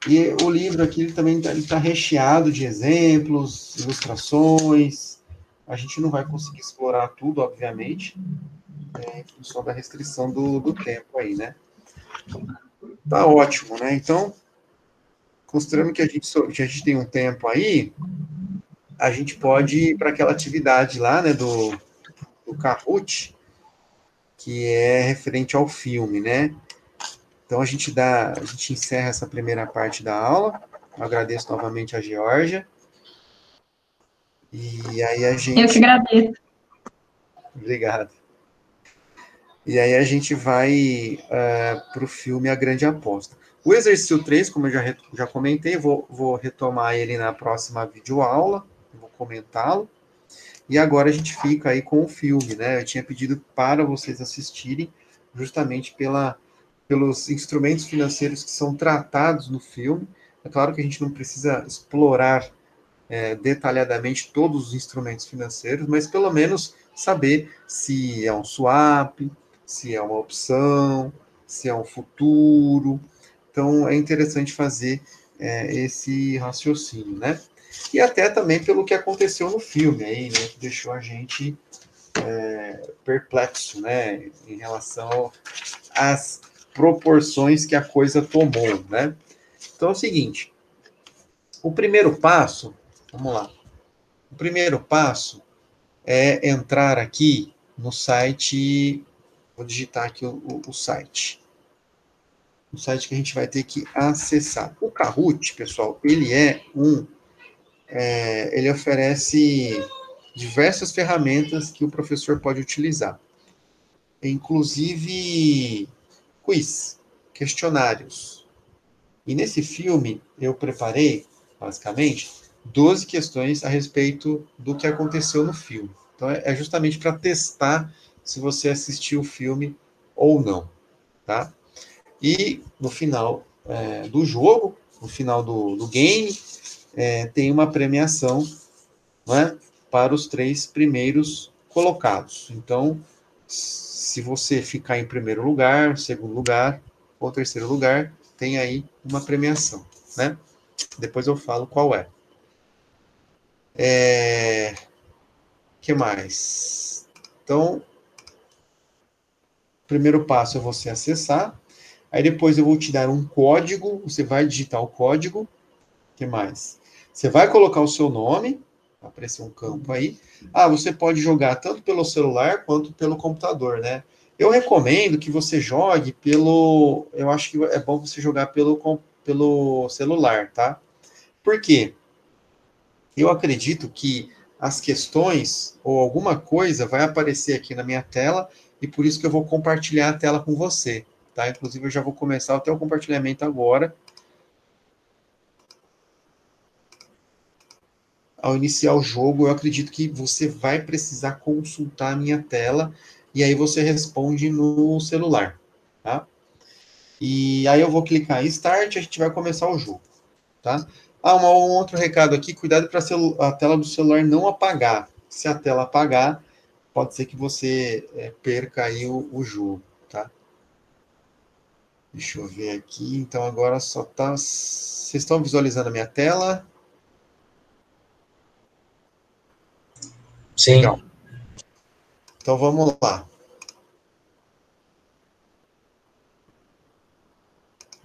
E o livro aqui ele também está recheado de exemplos, ilustrações. A gente não vai conseguir explorar tudo, obviamente, em função da restrição do tempo aí, né? Tá ótimo, né? Então, considerando que a gente tem um tempo aí, a gente pode ir para aquela atividade lá, né, do Kahoot, que é referente ao filme, né? Então, a gente encerra essa primeira parte da aula. Eu agradeço novamente a Geórgia. E aí a Eu que gente... agradeço. Obrigado. E aí a gente vai para o filme A Grande Aposta. O exercício 3, como eu já comentei, vou retomar ele na próxima videoaula, vou comentá-lo. E agora a gente fica aí com o filme, né? Eu tinha pedido para vocês assistirem, justamente pelos instrumentos financeiros que são tratados no filme. É claro que a gente não precisa explorar detalhadamente todos os instrumentos financeiros, mas pelo menos saber se é um swap, se é uma opção, se é um futuro. Então, é interessante fazer esse raciocínio, né? E até também pelo que aconteceu no filme aí, né? Que deixou a gente perplexo, né? Em relação às proporções que a coisa tomou, né? Então é o seguinte, o primeiro passo, vamos lá, o primeiro passo é entrar aqui no site, vou digitar aqui o site. O site que a gente vai ter que acessar. O Kahoot, pessoal, ele oferece diversas ferramentas que o professor pode utilizar. Inclusive quiz, questionários. E nesse filme eu preparei, basicamente, 12 questões a respeito do que aconteceu no filme. Então, é justamente para testar se você assistiu o filme ou não, tá? E no final do jogo, no final do game, tem uma premiação, né, para os 3 primeiros colocados. Então, se você ficar em primeiro lugar, segundo lugar ou terceiro lugar, tem aí uma premiação, né? Depois eu falo qual é. Que mais? Então, primeiro passo é você acessar. Aí depois eu vou te dar um código. Você vai digitar o código. Que mais? Você vai colocar o seu nome. Vai aparecer um campo aí. Você pode jogar tanto pelo celular quanto pelo computador, né? Eu recomendo que você jogue pelo... Eu acho que é bom você jogar pelo celular, tá? Por quê? Eu acredito que as questões ou alguma coisa vai aparecer aqui na minha tela e por isso que eu vou compartilhar a tela com você, tá? Inclusive eu já vou começar até o compartilhamento agora. Ao iniciar o jogo, eu acredito que você vai precisar consultar a minha tela e aí você responde no celular, tá? E aí eu vou clicar em Start e a gente vai começar o jogo, tá? Um outro recado aqui, cuidado para a tela do celular não apagar. Se a tela apagar, pode ser que você perca aí o jogo, tá? Deixa eu ver aqui. Então, agora só tá... Vocês estão visualizando a minha tela? Sim. Legal. Então, vamos lá.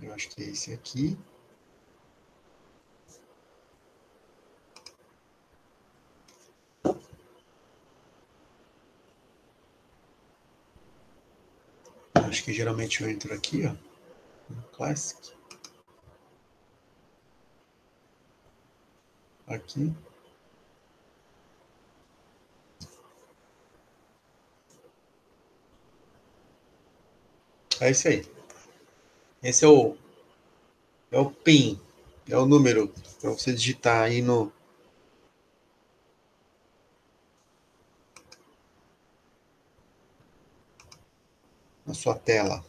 Eu acho que é esse aqui. Acho que geralmente eu entro aqui, ó, no Classic. Aqui. É isso aí. Esse é o PIN, é o número para você digitar aí na sua tela.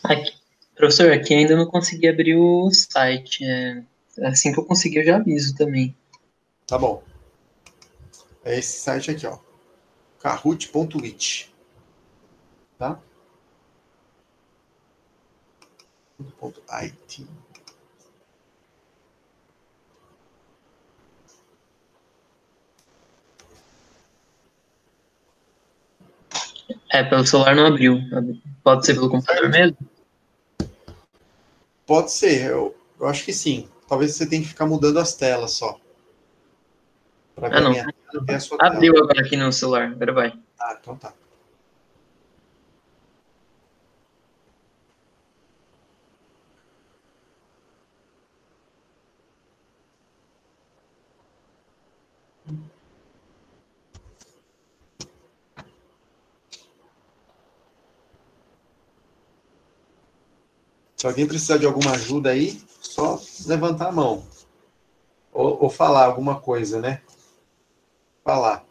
Aqui, professor, aqui ainda não consegui abrir o site. Assim que eu conseguir, eu já aviso também. Tá bom. É esse site aqui, ó. Kahoot.it. Tá? .it. Pelo celular não abriu. Pode ser pelo computador mesmo? Pode ser, eu acho que sim. Talvez você tenha que ficar mudando as telas só. Para ver a Não. minha tela e ver a sua Abriu tela. agora aqui no celular. Agora vai. Ah, então tá. Se alguém precisar de alguma ajuda aí, só levantar a mão. Ou falar alguma coisa, né? Falar.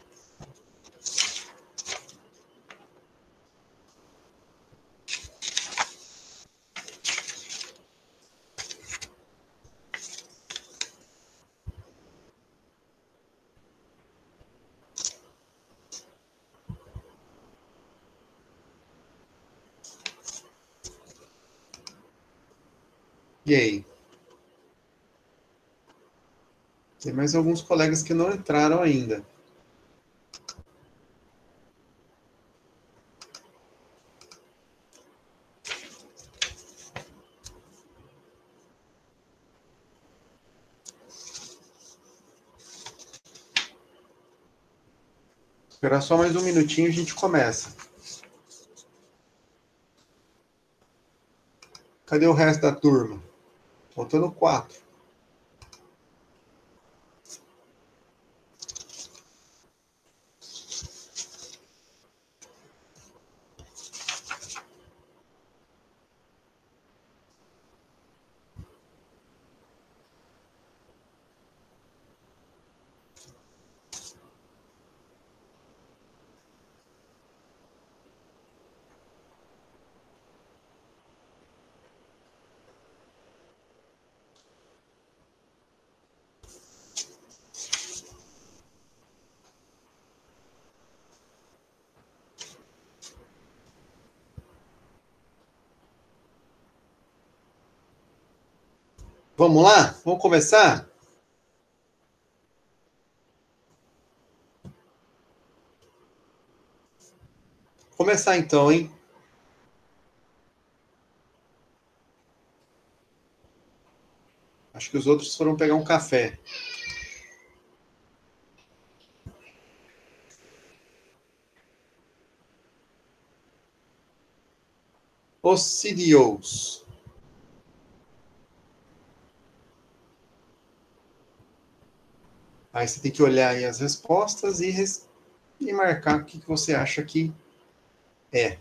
E aí? Tem mais alguns colegas que não entraram ainda. Esperar só mais um minutinho e a gente começa. Cadê o resto da turma? Faltando 4. Vamos lá? Vamos começar? Começar então, hein? Acho que os outros foram pegar um café. Os CDOs. Aí você tem que olhar aí as respostas e marcar o que você acha que é.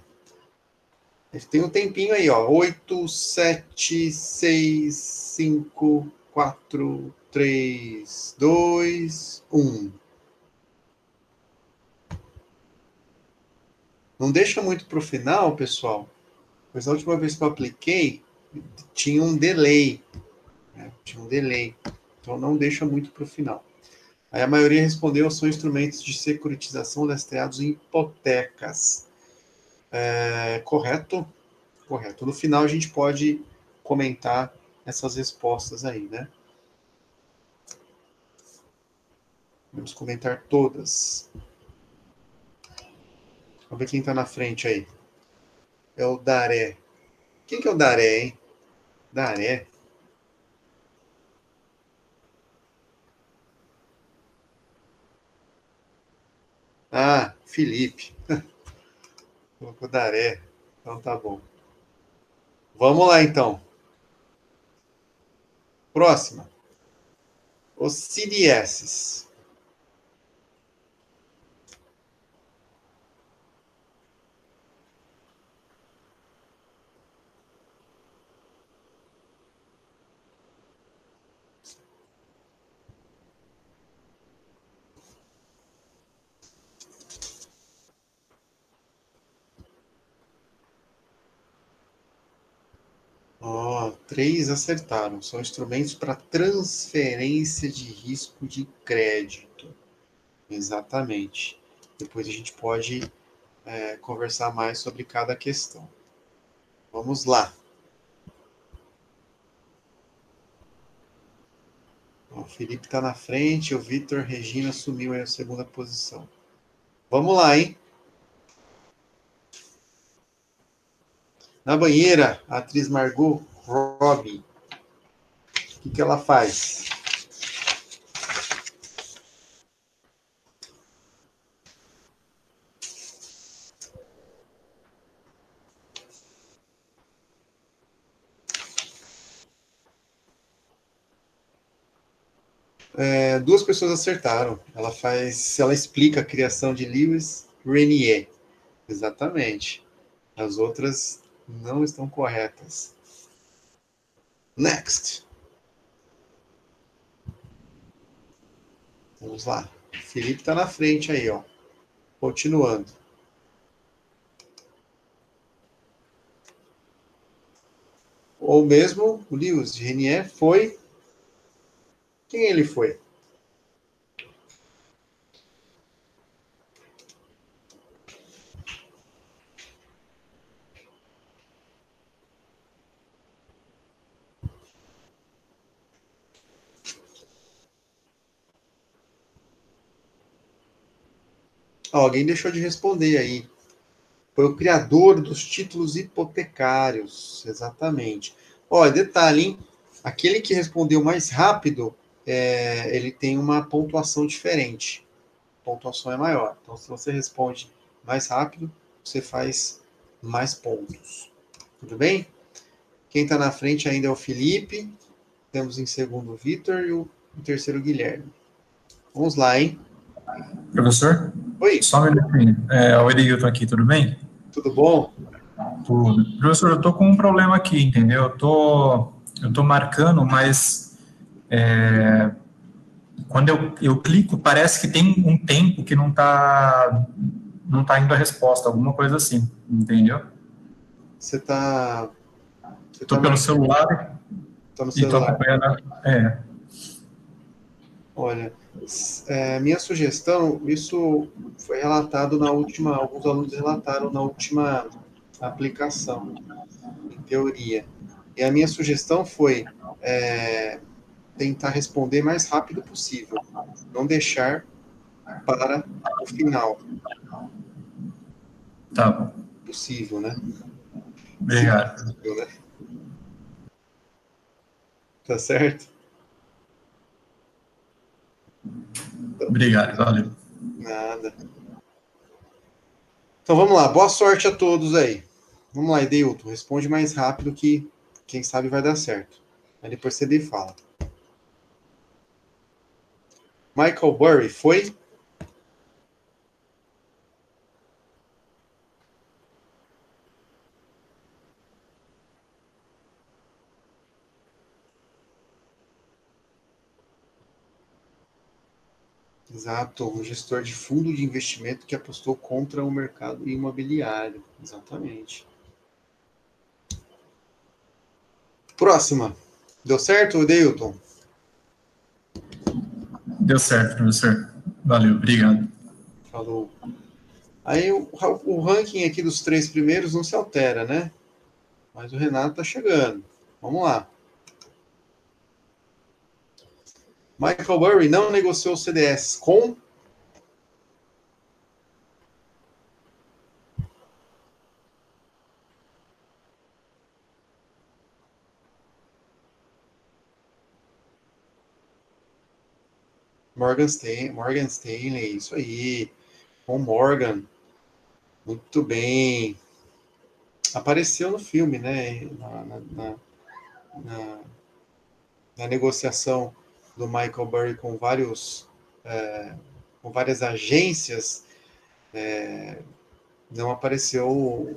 A gente tem um tempinho aí, ó. 8, 7, 6, 5, 4, 3, 2, 1. Não deixa muito para o final, pessoal, pois a última vez que eu apliquei, tinha um delay. Né? Tinha um delay. Então não deixa muito para o final. Aí a maioria respondeu, são instrumentos de securitização lastreados em hipotecas. Correto? Correto. No final a gente pode comentar essas respostas aí, né? Vamos comentar todas. Vamos ver quem está na frente aí. É o Daré. Quem que é o Daré, hein? Daré? Ah, Felipe. Colocou Daré. Então tá bom. Vamos lá, então. Próxima. Os CDS. Ó, 3 acertaram. São instrumentos para transferência de risco de crédito. Exatamente. Depois a gente pode conversar mais sobre cada questão. Vamos lá. O Felipe está na frente, o Vitor Regina assumiu aí a segunda posição. Vamos lá, hein? Na banheira, a atriz Margot Robbie. O que ela faz? Duas pessoas acertaram. Ela explica a criação de Lewis Renier. Exatamente. As outras não estão corretas. Next. Vamos lá. O Felipe está na frente aí, ó. Continuando. Ou mesmo o Lewis Renier foi... Quem ele foi? Alguém deixou de responder aí. Foi o criador dos títulos hipotecários. Exatamente. Olha, detalhe, hein? Aquele que respondeu mais rápido, ele tem uma pontuação diferente. A pontuação é maior. Então, se você responde mais rápido, você faz mais pontos. Tudo bem? Quem está na frente ainda é o Felipe. Temos em segundo o Vitor e o terceiro o Guilherme. Vamos lá, hein? Professor? Oi. Só um minutinho. O Edeilton aqui, tudo bem? Tudo bom? Tudo. Professor, eu tô com um problema aqui, entendeu? Eu tô marcando, mas quando eu clico, parece que tem um tempo que não tá indo a resposta, alguma coisa assim, entendeu? Você tá Tô pelo celular Tá no e tô celular. acompanhando. Olha, minha sugestão, isso foi relatado na última, alguns alunos relataram na última aplicação, em teoria. E a minha sugestão foi tentar responder mais rápido possível, não deixar para o final. Tá bom. Possível, né? Obrigado. Possível, né? Tá certo? Obrigado, valeu. Nada. Então vamos lá, boa sorte a todos aí. Vamos lá, Edeilton, responde mais rápido que quem sabe vai dar certo. Aí depois você fala. Michael Burry foi? Exato, um gestor de fundo de investimento que apostou contra o mercado imobiliário. Exatamente. Próxima. Deu certo, Deilton? Deu certo, professor. Valeu, obrigado. Falou. Aí o ranking aqui dos 3 primeiros não se altera, né? Mas o Renato está chegando. Vamos lá. Michael Burry não negociou o CDS com... Morgan Stanley, isso aí. Com Morgan. Muito bem. Apareceu no filme, né? Na negociação do Michael Burry com várias agências, não apareceu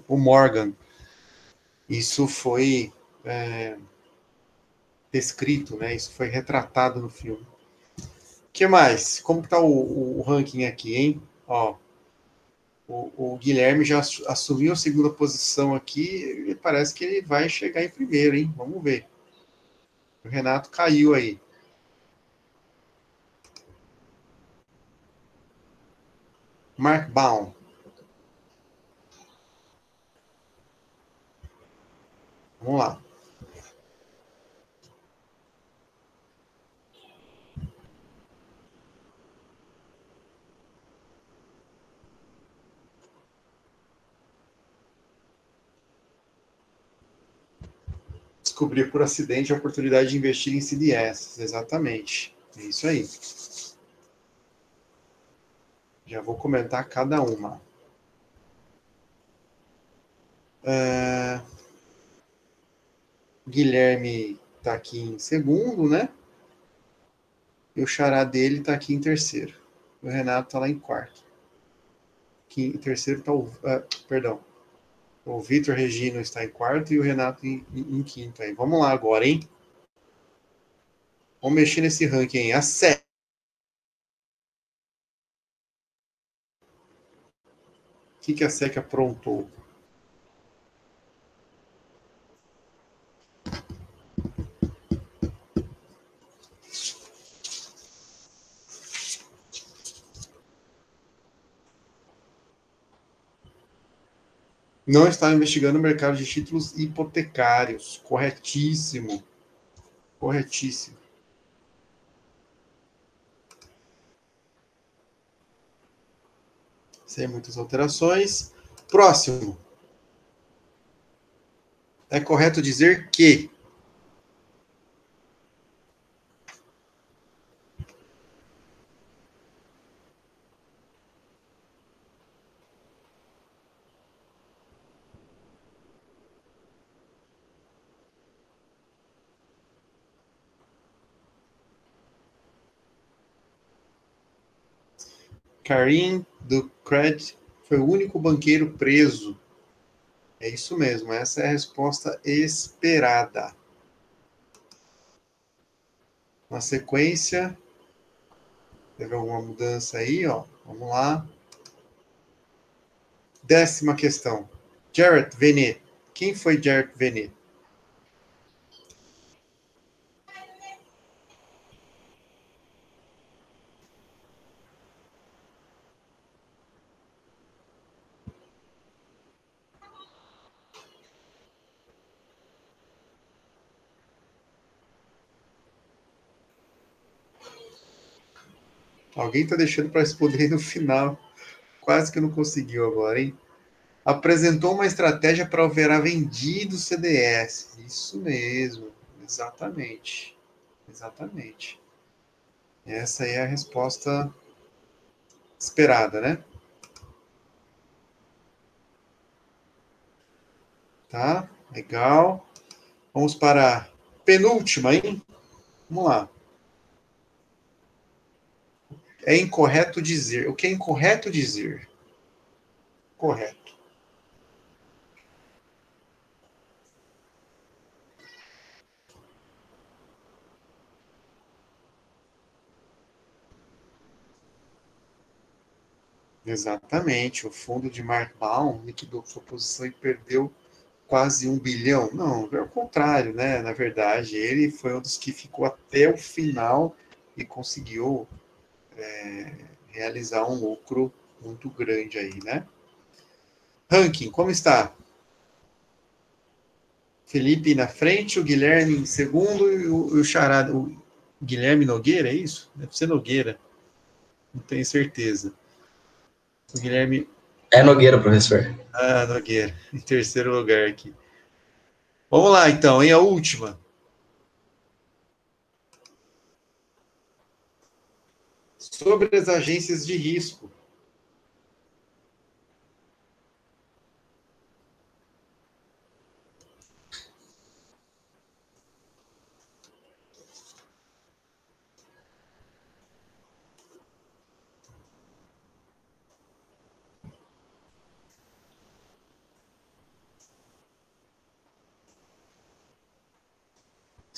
o Morgan. Isso foi descrito, né? Isso foi retratado no filme. O que mais? Como está o ranking aqui, hein? Ó, o Guilherme já assumiu a segunda posição aqui e parece que ele vai chegar em primeiro, hein? Vamos ver. O Renato caiu aí. Mark Baum. Vamos lá. Descobrir por acidente a oportunidade de investir em CDS. Exatamente. É isso aí. Já vou comentar cada uma. Guilherme está aqui em segundo, né? E o xará dele está aqui em terceiro. O Renato está lá em quarto. Aqui em terceiro está perdão. O Vitor Regino está em quarto e o Renato em quinto. Aí. Vamos lá agora, hein? Vamos mexer nesse ranking aí. A SEC. O que a SEC aprontou? Não está investigando o mercado de títulos hipotecários. Corretíssimo. Corretíssimo. Sem muitas alterações. Próximo. É correto dizer que Karim Ducret foi o único banqueiro preso. É isso mesmo, essa é a resposta esperada. Na sequência, teve alguma mudança aí, ó. Vamos lá. 10ª questão. Jarrett Venet. Quem foi Jarrett Venet? Alguém está deixando para responder no final. Quase que não conseguiu agora, hein? Apresentou uma estratégia para haverá vendido CDS. Isso mesmo. Exatamente. Exatamente. Essa aí é a resposta esperada, né? Tá? Legal. Vamos para a penúltima, hein? Vamos lá. É incorreto dizer. O que é incorreto dizer? Correto. Exatamente. O fundo de Mark Baum liquidou sua posição e perdeu quase 1 bilhão. Não, é o contrário, né? Na verdade, ele foi um dos que ficou até o final e conseguiu realizar um lucro muito grande aí, né? Ranking, como está? Felipe na frente, o Guilherme em segundo e o Charada. O Guilherme Nogueira, é isso? Deve ser Nogueira. Não tenho certeza. O Guilherme... É Nogueira, professor. Ah, Nogueira. Em terceiro lugar aqui. Vamos lá, então, hein? A última. Sobre as agências de risco.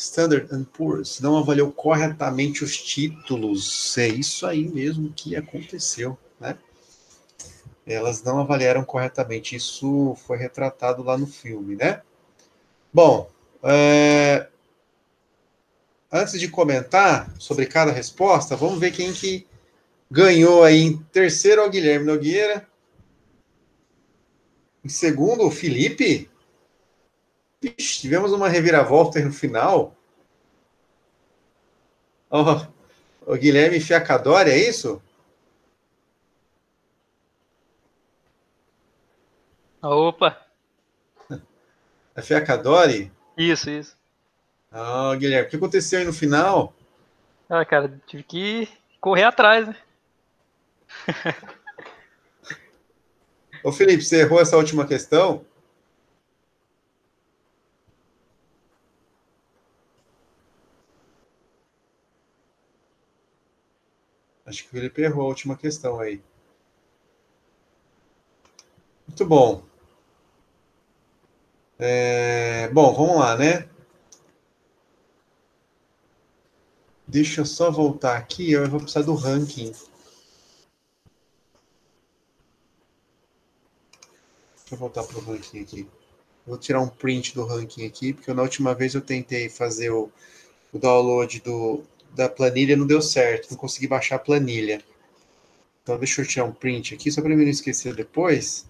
Standard & Poor's não avaliou corretamente os títulos. É isso aí mesmo que aconteceu, né? Elas não avaliaram corretamente. Isso foi retratado lá no filme, né? Bom, antes de comentar sobre cada resposta, vamos ver quem que ganhou aí. Em terceiro, o Guilherme Nogueira. Em segundo, o Felipe. Ixi, tivemos uma reviravolta aí no final. O Guilherme Fiacadori, é isso? Opa! É Fiacadori? Isso. Guilherme, o que aconteceu aí no final? Ah, cara, tive que correr atrás, né? Ô, Felipe, você errou essa última questão? Acho que o Felipe errou a última questão aí. Muito bom. Bom, vamos lá, né? Deixa eu só voltar aqui, eu vou precisar do ranking. Deixa eu voltar para o ranking aqui. Vou tirar um print do ranking aqui, porque na última vez eu tentei fazer o download da planilha, não deu certo, não consegui baixar a planilha. Então deixa eu tirar um print aqui, só para mim não esquecer depois.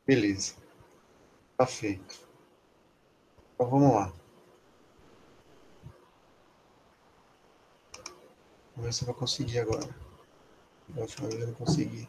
Beleza. Tá feito. Então vamos lá. Vamos ver se eu vou conseguir agora. Da última vez eu não consegui.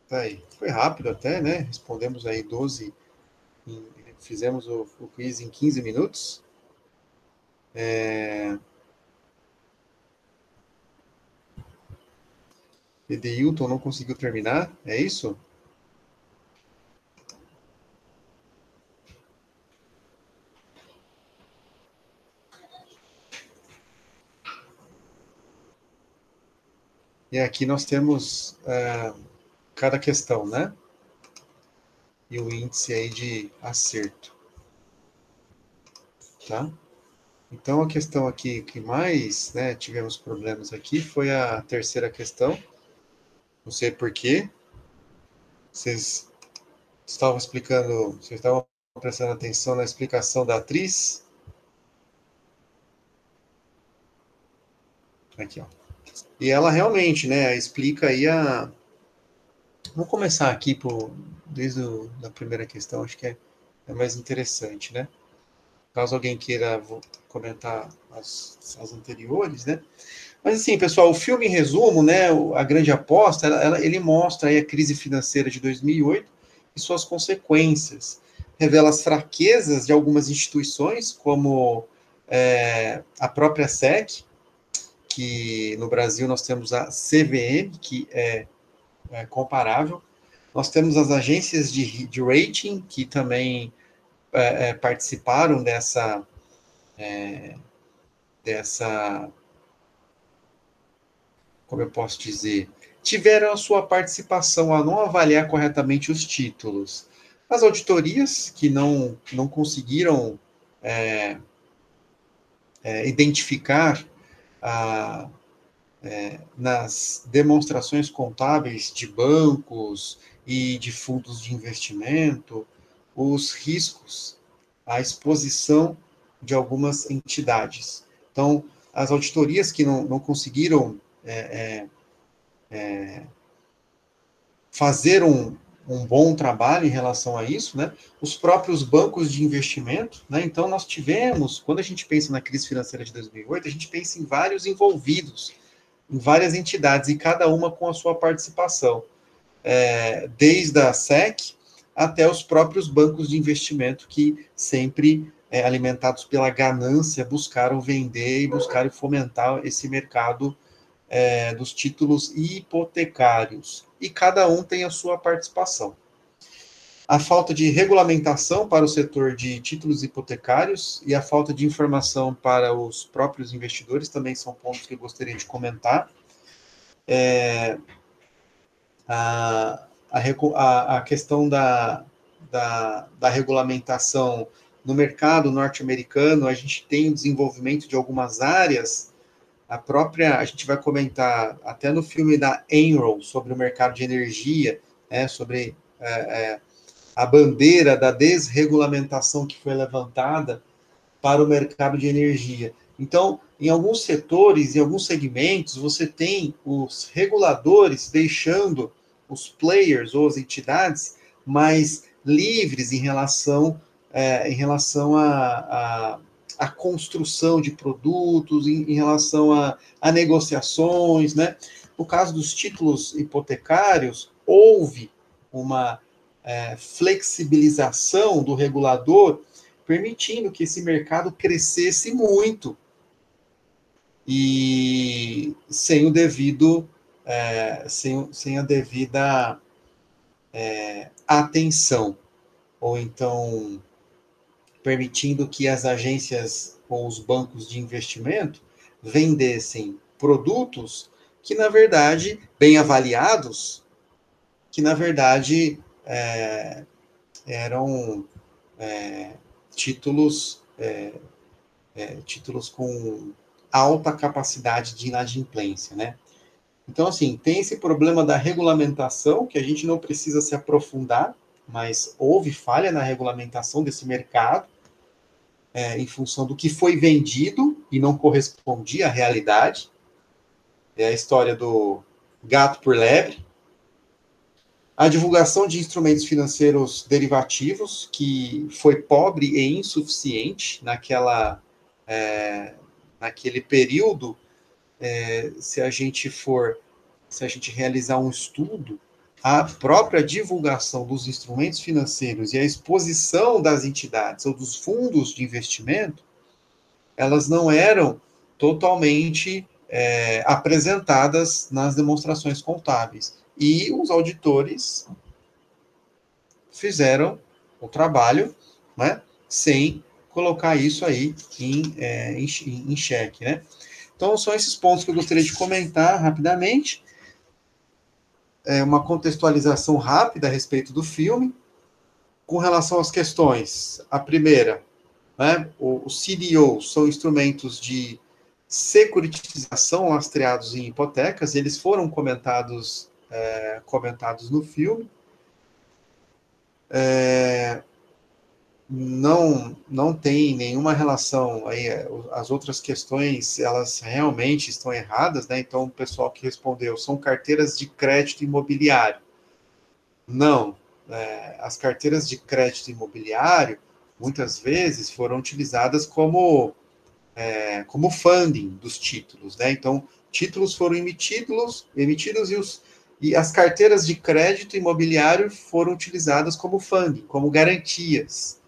Tá aí. Foi rápido até, né? Respondemos aí 12. Fizemos o quiz em 15 minutos. Edeilton não conseguiu terminar, é isso? E aqui nós temos cada questão, né? E o índice aí de acerto. Tá? Então, a questão aqui que mais, né, tivemos problemas aqui foi a terceira questão. Não sei por quê. Vocês estavam prestando atenção na explicação da atriz? Aqui, ó. E ela realmente, né, explica aí Vamos começar aqui desde a primeira questão, acho que é mais interessante, né? Caso alguém queira comentar as anteriores, né? Mas assim, pessoal, o filme, em resumo, né, A Grande Aposta, ele mostra aí a crise financeira de 2008 e suas consequências. Revela as fraquezas de algumas instituições, como a própria SEC, que no Brasil nós temos a CVM, que é comparável. Nós temos as agências de rating, que também participaram como eu posso dizer, tiveram a sua participação a não avaliar corretamente os títulos. As auditorias que não conseguiram identificar nas demonstrações contábeis de bancos e de fundos de investimento os riscos, a exposição de algumas entidades. Então, as auditorias que não conseguiram fazer um bom trabalho em relação a isso, né? Os próprios bancos de investimento, né? Então, nós tivemos, quando a gente pensa na crise financeira de 2008, a gente pensa em vários envolvidos, em várias entidades, e cada uma com a sua participação, desde a SEC até os próprios bancos de investimento que sempre, alimentados pela ganância, buscaram vender e buscaram fomentar esse mercado dos títulos hipotecários. E cada um tem a sua participação. A falta de regulamentação para o setor de títulos hipotecários e a falta de informação para os próprios investidores também são pontos que eu gostaria de comentar. A questão da regulamentação no mercado norte-americano, a gente tem o desenvolvimento de algumas áreas, a gente vai comentar até no filme da Enron sobre o mercado de energia, sobre a bandeira da desregulamentação que foi levantada para o mercado de energia. Então, em alguns setores, em alguns segmentos, você tem os reguladores deixando os players ou as entidades mais livres em relação à construção de produtos, em relação a negociações, né? No caso dos títulos hipotecários, houve uma flexibilização do regulador, permitindo que esse mercado crescesse muito e sem o devido, sem a devida atenção, ou então permitindo que as agências ou os bancos de investimento vendessem produtos que, na verdade, bem avaliados, que, na verdade, eram títulos com alta capacidade de inadimplência, né? Então, assim, tem esse problema da regulamentação, que a gente não precisa se aprofundar, mas houve falha na regulamentação desse mercado, em função do que foi vendido e não correspondia à realidade. É a história do gato por lebre. A divulgação de instrumentos financeiros derivativos, que foi pobre e insuficiente naquele período. Se a gente realizar um estudo, a própria divulgação dos instrumentos financeiros e a exposição das entidades ou dos fundos de investimento, elas não eram totalmente apresentadas nas demonstrações contábeis. E os auditores fizeram o trabalho, né, sem colocar isso aí em xeque, né? Então, são esses pontos que eu gostaria de comentar rapidamente. Uma contextualização rápida a respeito do filme. Com relação às questões, a primeira, né, os CDOs são instrumentos de securitização lastreados em hipotecas, eles foram comentados no filme. Não tem nenhuma relação aí, as outras questões, elas realmente estão erradas, né? Então, o pessoal que respondeu, são carteiras de crédito imobiliário. Não, as carteiras de crédito imobiliário, muitas vezes, foram utilizadas como funding dos títulos, né? Então, títulos foram emitidos e as carteiras de crédito imobiliário foram utilizadas como funding, como garantias.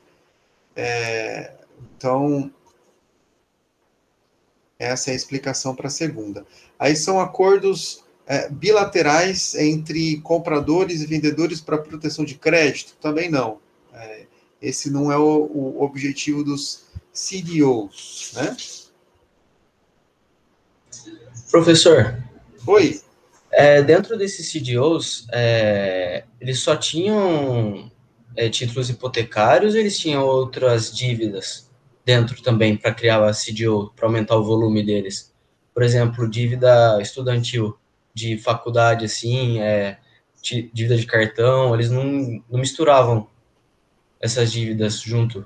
Então, essa é a explicação para a segunda. Aí são acordos bilaterais entre compradores e vendedores para proteção de crédito? Também não. Esse não é o objetivo dos CDOs, né? Professor, Oi. dentro desses CDOs, eles só tinham títulos hipotecários ou eles tinham outras dívidas dentro também para criar a CDO, para aumentar o volume deles? Por exemplo, dívida estudantil de faculdade, assim, dívida de cartão, eles não misturavam essas dívidas junto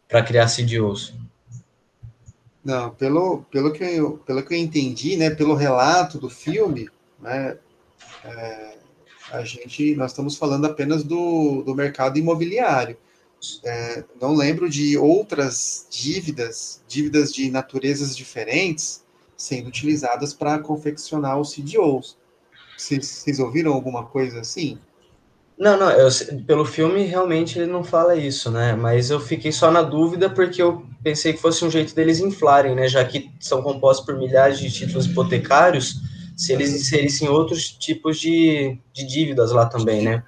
para criar CDOs. Não, pelo que eu entendi, né, pelo relato do filme, né, nós estamos falando apenas do mercado imobiliário. Não lembro de outras dívidas de naturezas diferentes, sendo utilizadas para confeccionar os CDOs. Vocês ouviram alguma coisa assim? Não, pelo filme realmente ele não fala isso, né? Mas eu fiquei só na dúvida porque eu pensei que fosse um jeito deles inflarem, né? Já que são compostos por milhares de títulos hipotecários, se eles inserissem outros tipos de dívidas lá também, né?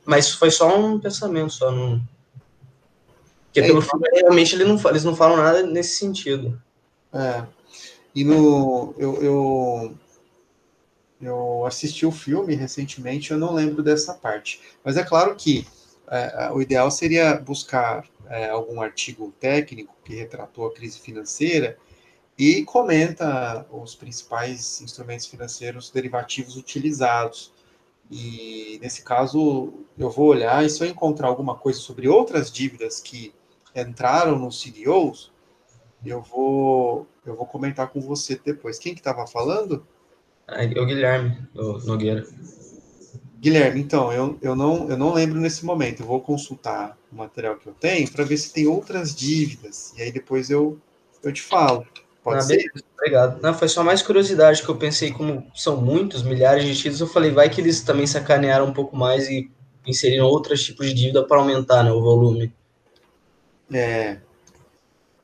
Mas foi só um pensamento, só não. Porque pelo Então, filme realmente eles não falam nada nesse sentido. E eu assisti o filme recentemente, eu não lembro dessa parte. Mas é claro que o ideal seria buscar algum artigo técnico que retratou a crise financeira e comenta os principais instrumentos financeiros derivativos utilizados. E, nesse caso, eu vou olhar e se eu encontrar alguma coisa sobre outras dívidas que entraram nos CDOs, eu vou comentar com você depois. Quem que estava falando? O Guilherme, o Nogueira. Guilherme, então, eu não lembro nesse momento. Eu vou consultar o material que eu tenho para ver se tem outras dívidas. E aí depois eu te falo. Pode ser? Beleza, obrigado. Não, foi só mais curiosidade que eu pensei, como são muitos, milhares de títulos, eu falei, vai que eles também sacanearam um pouco mais e inseriram outros tipos de dívida para aumentar, né, o volume.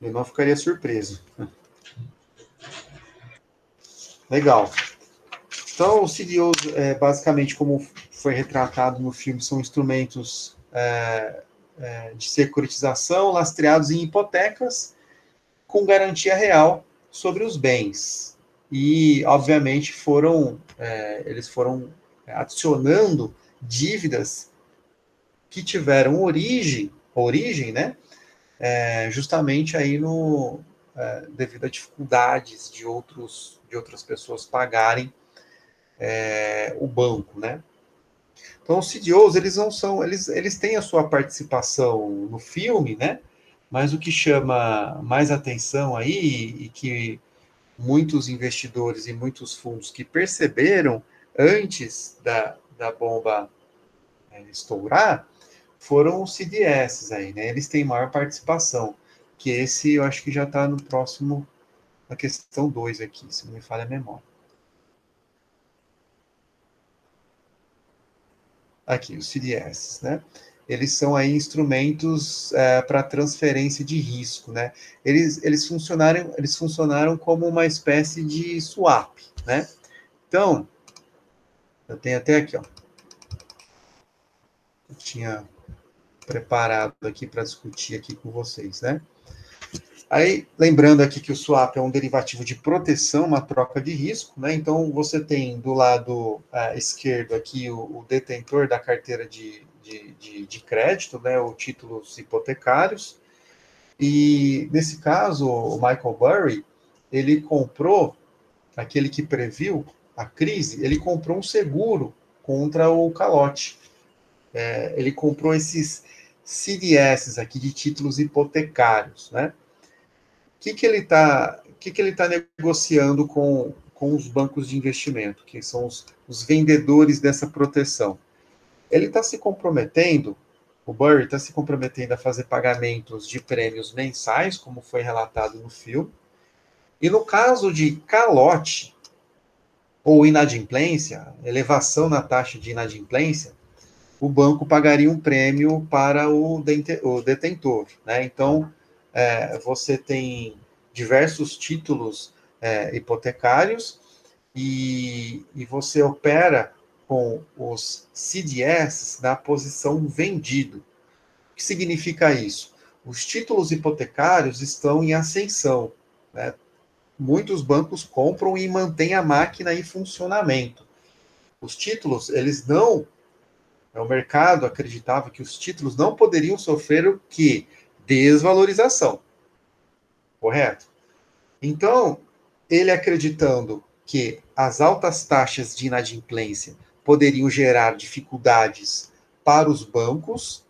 Eu não ficaria surpreso. Legal. Então, os CDOs, basicamente, como foi retratado no filme, são instrumentos de securitização lastreados em hipotecas com garantia real sobre os bens. E, obviamente, eles foram adicionando dívidas que tiveram origem, né, justamente aí devido a dificuldades de outras pessoas pagarem o banco, né? Então, os CDOs, eles não são, eles têm a sua participação no filme, né? Mas o que chama mais atenção aí e que muitos investidores e muitos fundos que perceberam antes da bomba estourar foram os CDS aí, né? Eles têm maior participação, que esse eu acho que já está no próximo, na questão 2 aqui, se não me falha a memória. Aqui, os CDS, né? Eles são aí instrumentos para transferência de risco, né? Eles funcionaram como uma espécie de swap, né? Então, eu tenho até aqui, ó. Eu tinha preparado aqui para discutir aqui com vocês, né? Aí, lembrando aqui que o swap é um derivativo de proteção, uma troca de risco, né? Então, você tem do lado esquerdo aqui o detentor da carteira de crédito, né? Ou títulos hipotecários. E, nesse caso, o Michael Burry, ele comprou, aquele que previu a crise, ele comprou um seguro contra o calote. Ele comprou esses CDS aqui de títulos hipotecários, né? O que ele está negociando com os bancos de investimento, que são os vendedores dessa proteção? Ele está se comprometendo, o Burry está se comprometendo a fazer pagamentos de prêmios mensais, como foi relatado no filme, e no caso de calote ou inadimplência, elevação na taxa de inadimplência, o banco pagaria um prêmio para o detentor, né? Então, você tem diversos títulos hipotecários e você opera com os CDS na posição vendido. O que significa isso? Os títulos hipotecários estão em ascensão, né? muitos bancos compram e mantêm a máquina em funcionamento. Os títulos, eles não... O mercado acreditava que os títulos não poderiam sofrer o quê? Desvalorização. Correto? Então, ele acreditando que as altas taxas de inadimplência poderiam gerar dificuldades para os bancos,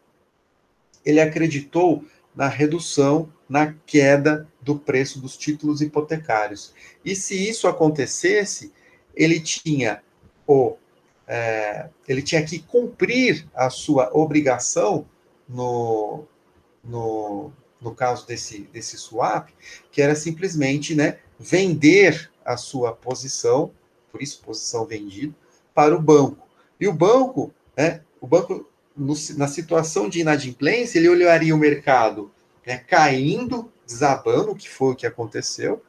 ele acreditou na redução, na queda do preço dos títulos hipotecários. E se isso acontecesse, ele tinha ele tinha que cumprir a sua obrigação no caso desse swap, que era simplesmente, né, vender a sua posição, por isso posição vendida, para o banco. E o banco, na situação de inadimplência, ele olharia o mercado, né, caindo, desabando, que foi o que aconteceu,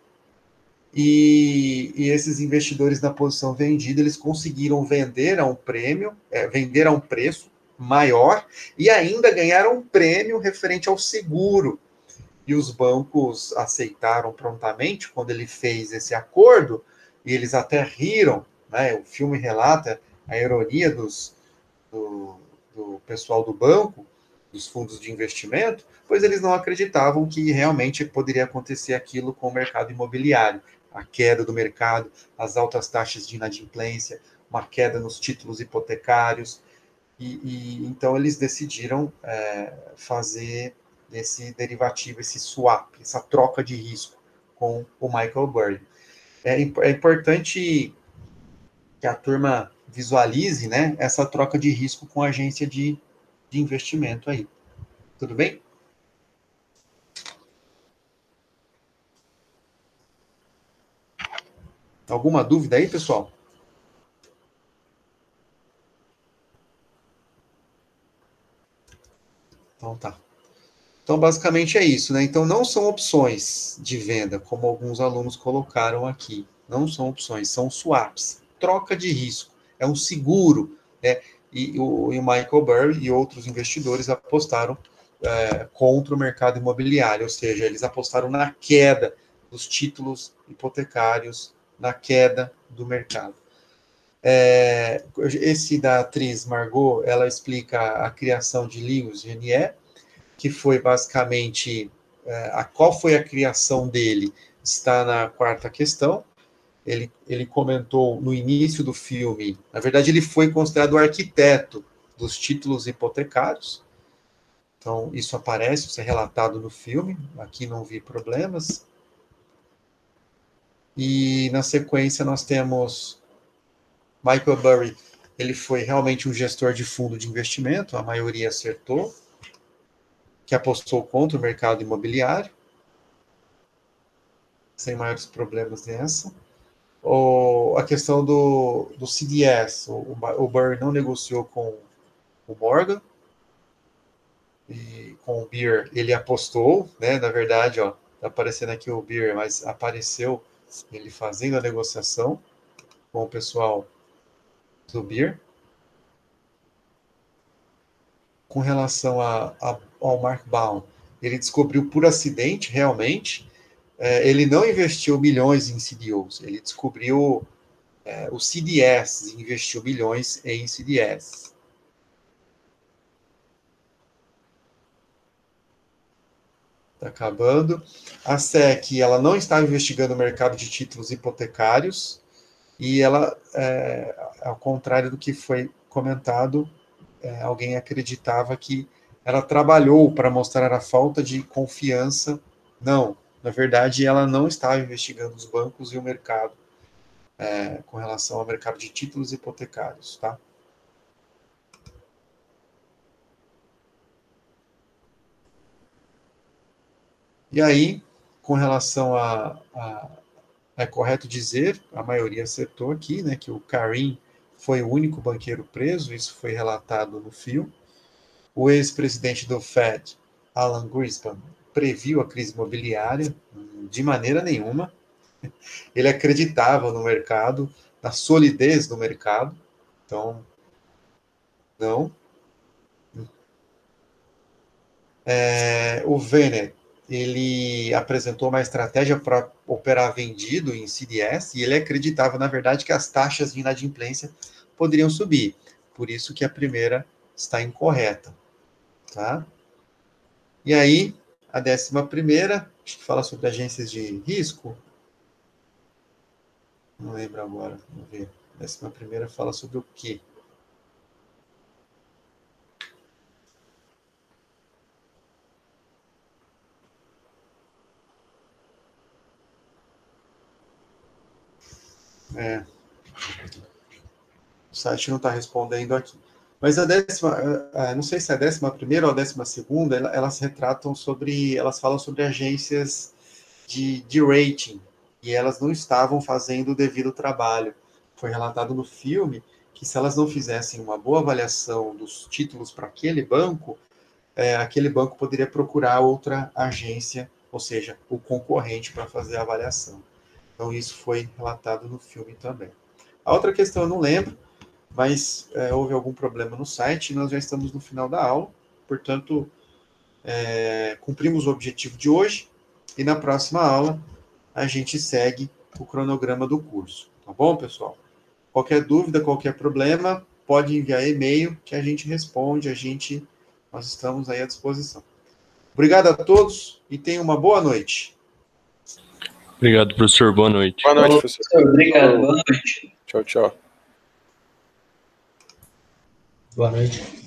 e esses investidores na posição vendida, eles conseguiram vender a um prêmio, vender a um preço maior, e ainda ganharam um prêmio referente ao seguro. E os bancos aceitaram prontamente quando ele fez esse acordo, e eles até riram, né? O filme relata a ironia do pessoal do banco, dos fundos de investimento, pois eles não acreditavam que realmente poderia acontecer aquilo com o mercado imobiliário. A queda do mercado, as altas taxas de inadimplência, uma queda nos títulos hipotecários, e então eles decidiram fazer esse derivativo, esse swap, essa troca de risco com o Michael Burry. É importante que a turma visualize, né, essa troca de risco com a agência de investimento aí. Tudo bem? Alguma dúvida aí, pessoal? Então tá. Então, basicamente é isso, né? Então, não são opções de venda, como alguns alunos colocaram aqui. Não são opções, são swaps. Troca de risco. É um seguro, né? E o Michael Burry e outros investidores apostaram contra o mercado imobiliário, ou seja, eles apostaram na queda dos títulos hipotecários, na queda do mercado. Esse da atriz Margot, ela explica a criação de Lewis Genier, que foi basicamente qual foi a criação dele, está na quarta questão. Ele comentou no início do filme, na verdade ele foi considerado o arquiteto dos títulos hipotecários, então isso aparece, isso é relatado no filme, aqui não vi problemas. E na sequência nós temos Michael Burry, ele foi realmente um gestor de fundo de investimento, a maioria acertou, que apostou contra o mercado imobiliário, sem maiores problemas nessa. A questão do CDS, o Burry não negociou com o Morgan, e com o Beer ele apostou, né? Na verdade, ó, tá aparecendo aqui o Beer, mas apareceu ele fazendo a negociação com o pessoal do Beer. Com relação ao Mark Baum, ele descobriu por acidente, realmente. Ele não investiu milhões em CDOs, ele descobriu o CDS, investiu milhões em CDS. Está acabando. A SEC, ela não estava investigando o mercado de títulos hipotecários, e ela, ao contrário do que foi comentado, alguém acreditava que ela trabalhou para mostrar a falta de confiança. Não, na verdade, ela não estava investigando os bancos e o mercado com relação ao mercado de títulos hipotecários, tá? E aí, com relação é correto dizer, a maioria acertou aqui, né, que o Karim foi o único banqueiro preso, isso foi relatado no filme. O ex-presidente do Fed, Alan Greenspan, previu a crise imobiliária de maneira nenhuma. Ele acreditava no mercado, na solidez do mercado. Então, não. O Venet, ele apresentou uma estratégia para operar vendido em CDS e ele acreditava, na verdade, que as taxas de inadimplência poderiam subir. Por isso que a primeira está incorreta. Tá? E aí, a 11ª, acho que fala sobre agências de risco. Não lembro agora, vamos ver. A 11ª fala sobre o quê? O site não está respondendo aqui. Mas a 10ª, não sei se é a 11ª ou a 12ª, elas retratam sobre, elas falam sobre agências de rating, e elas não estavam fazendo o devido trabalho. Foi relatado no filme que se elas não fizessem uma boa avaliação dos títulos para aquele banco poderia procurar outra agência, ou seja, o concorrente para fazer a avaliação. Então isso foi relatado no filme também. A outra questão eu não lembro, mas houve algum problema no site e nós já estamos no final da aula, portanto, cumprimos o objetivo de hoje e na próxima aula a gente segue o cronograma do curso. Tá bom, pessoal? Qualquer dúvida, qualquer problema, pode enviar e-mail que a gente responde, nós estamos aí à disposição. Obrigado a todos e tenham uma boa noite. Obrigado, professor. Boa noite. Boa noite, professor. Obrigado, boa noite. Tchau, tchau. Boa noite.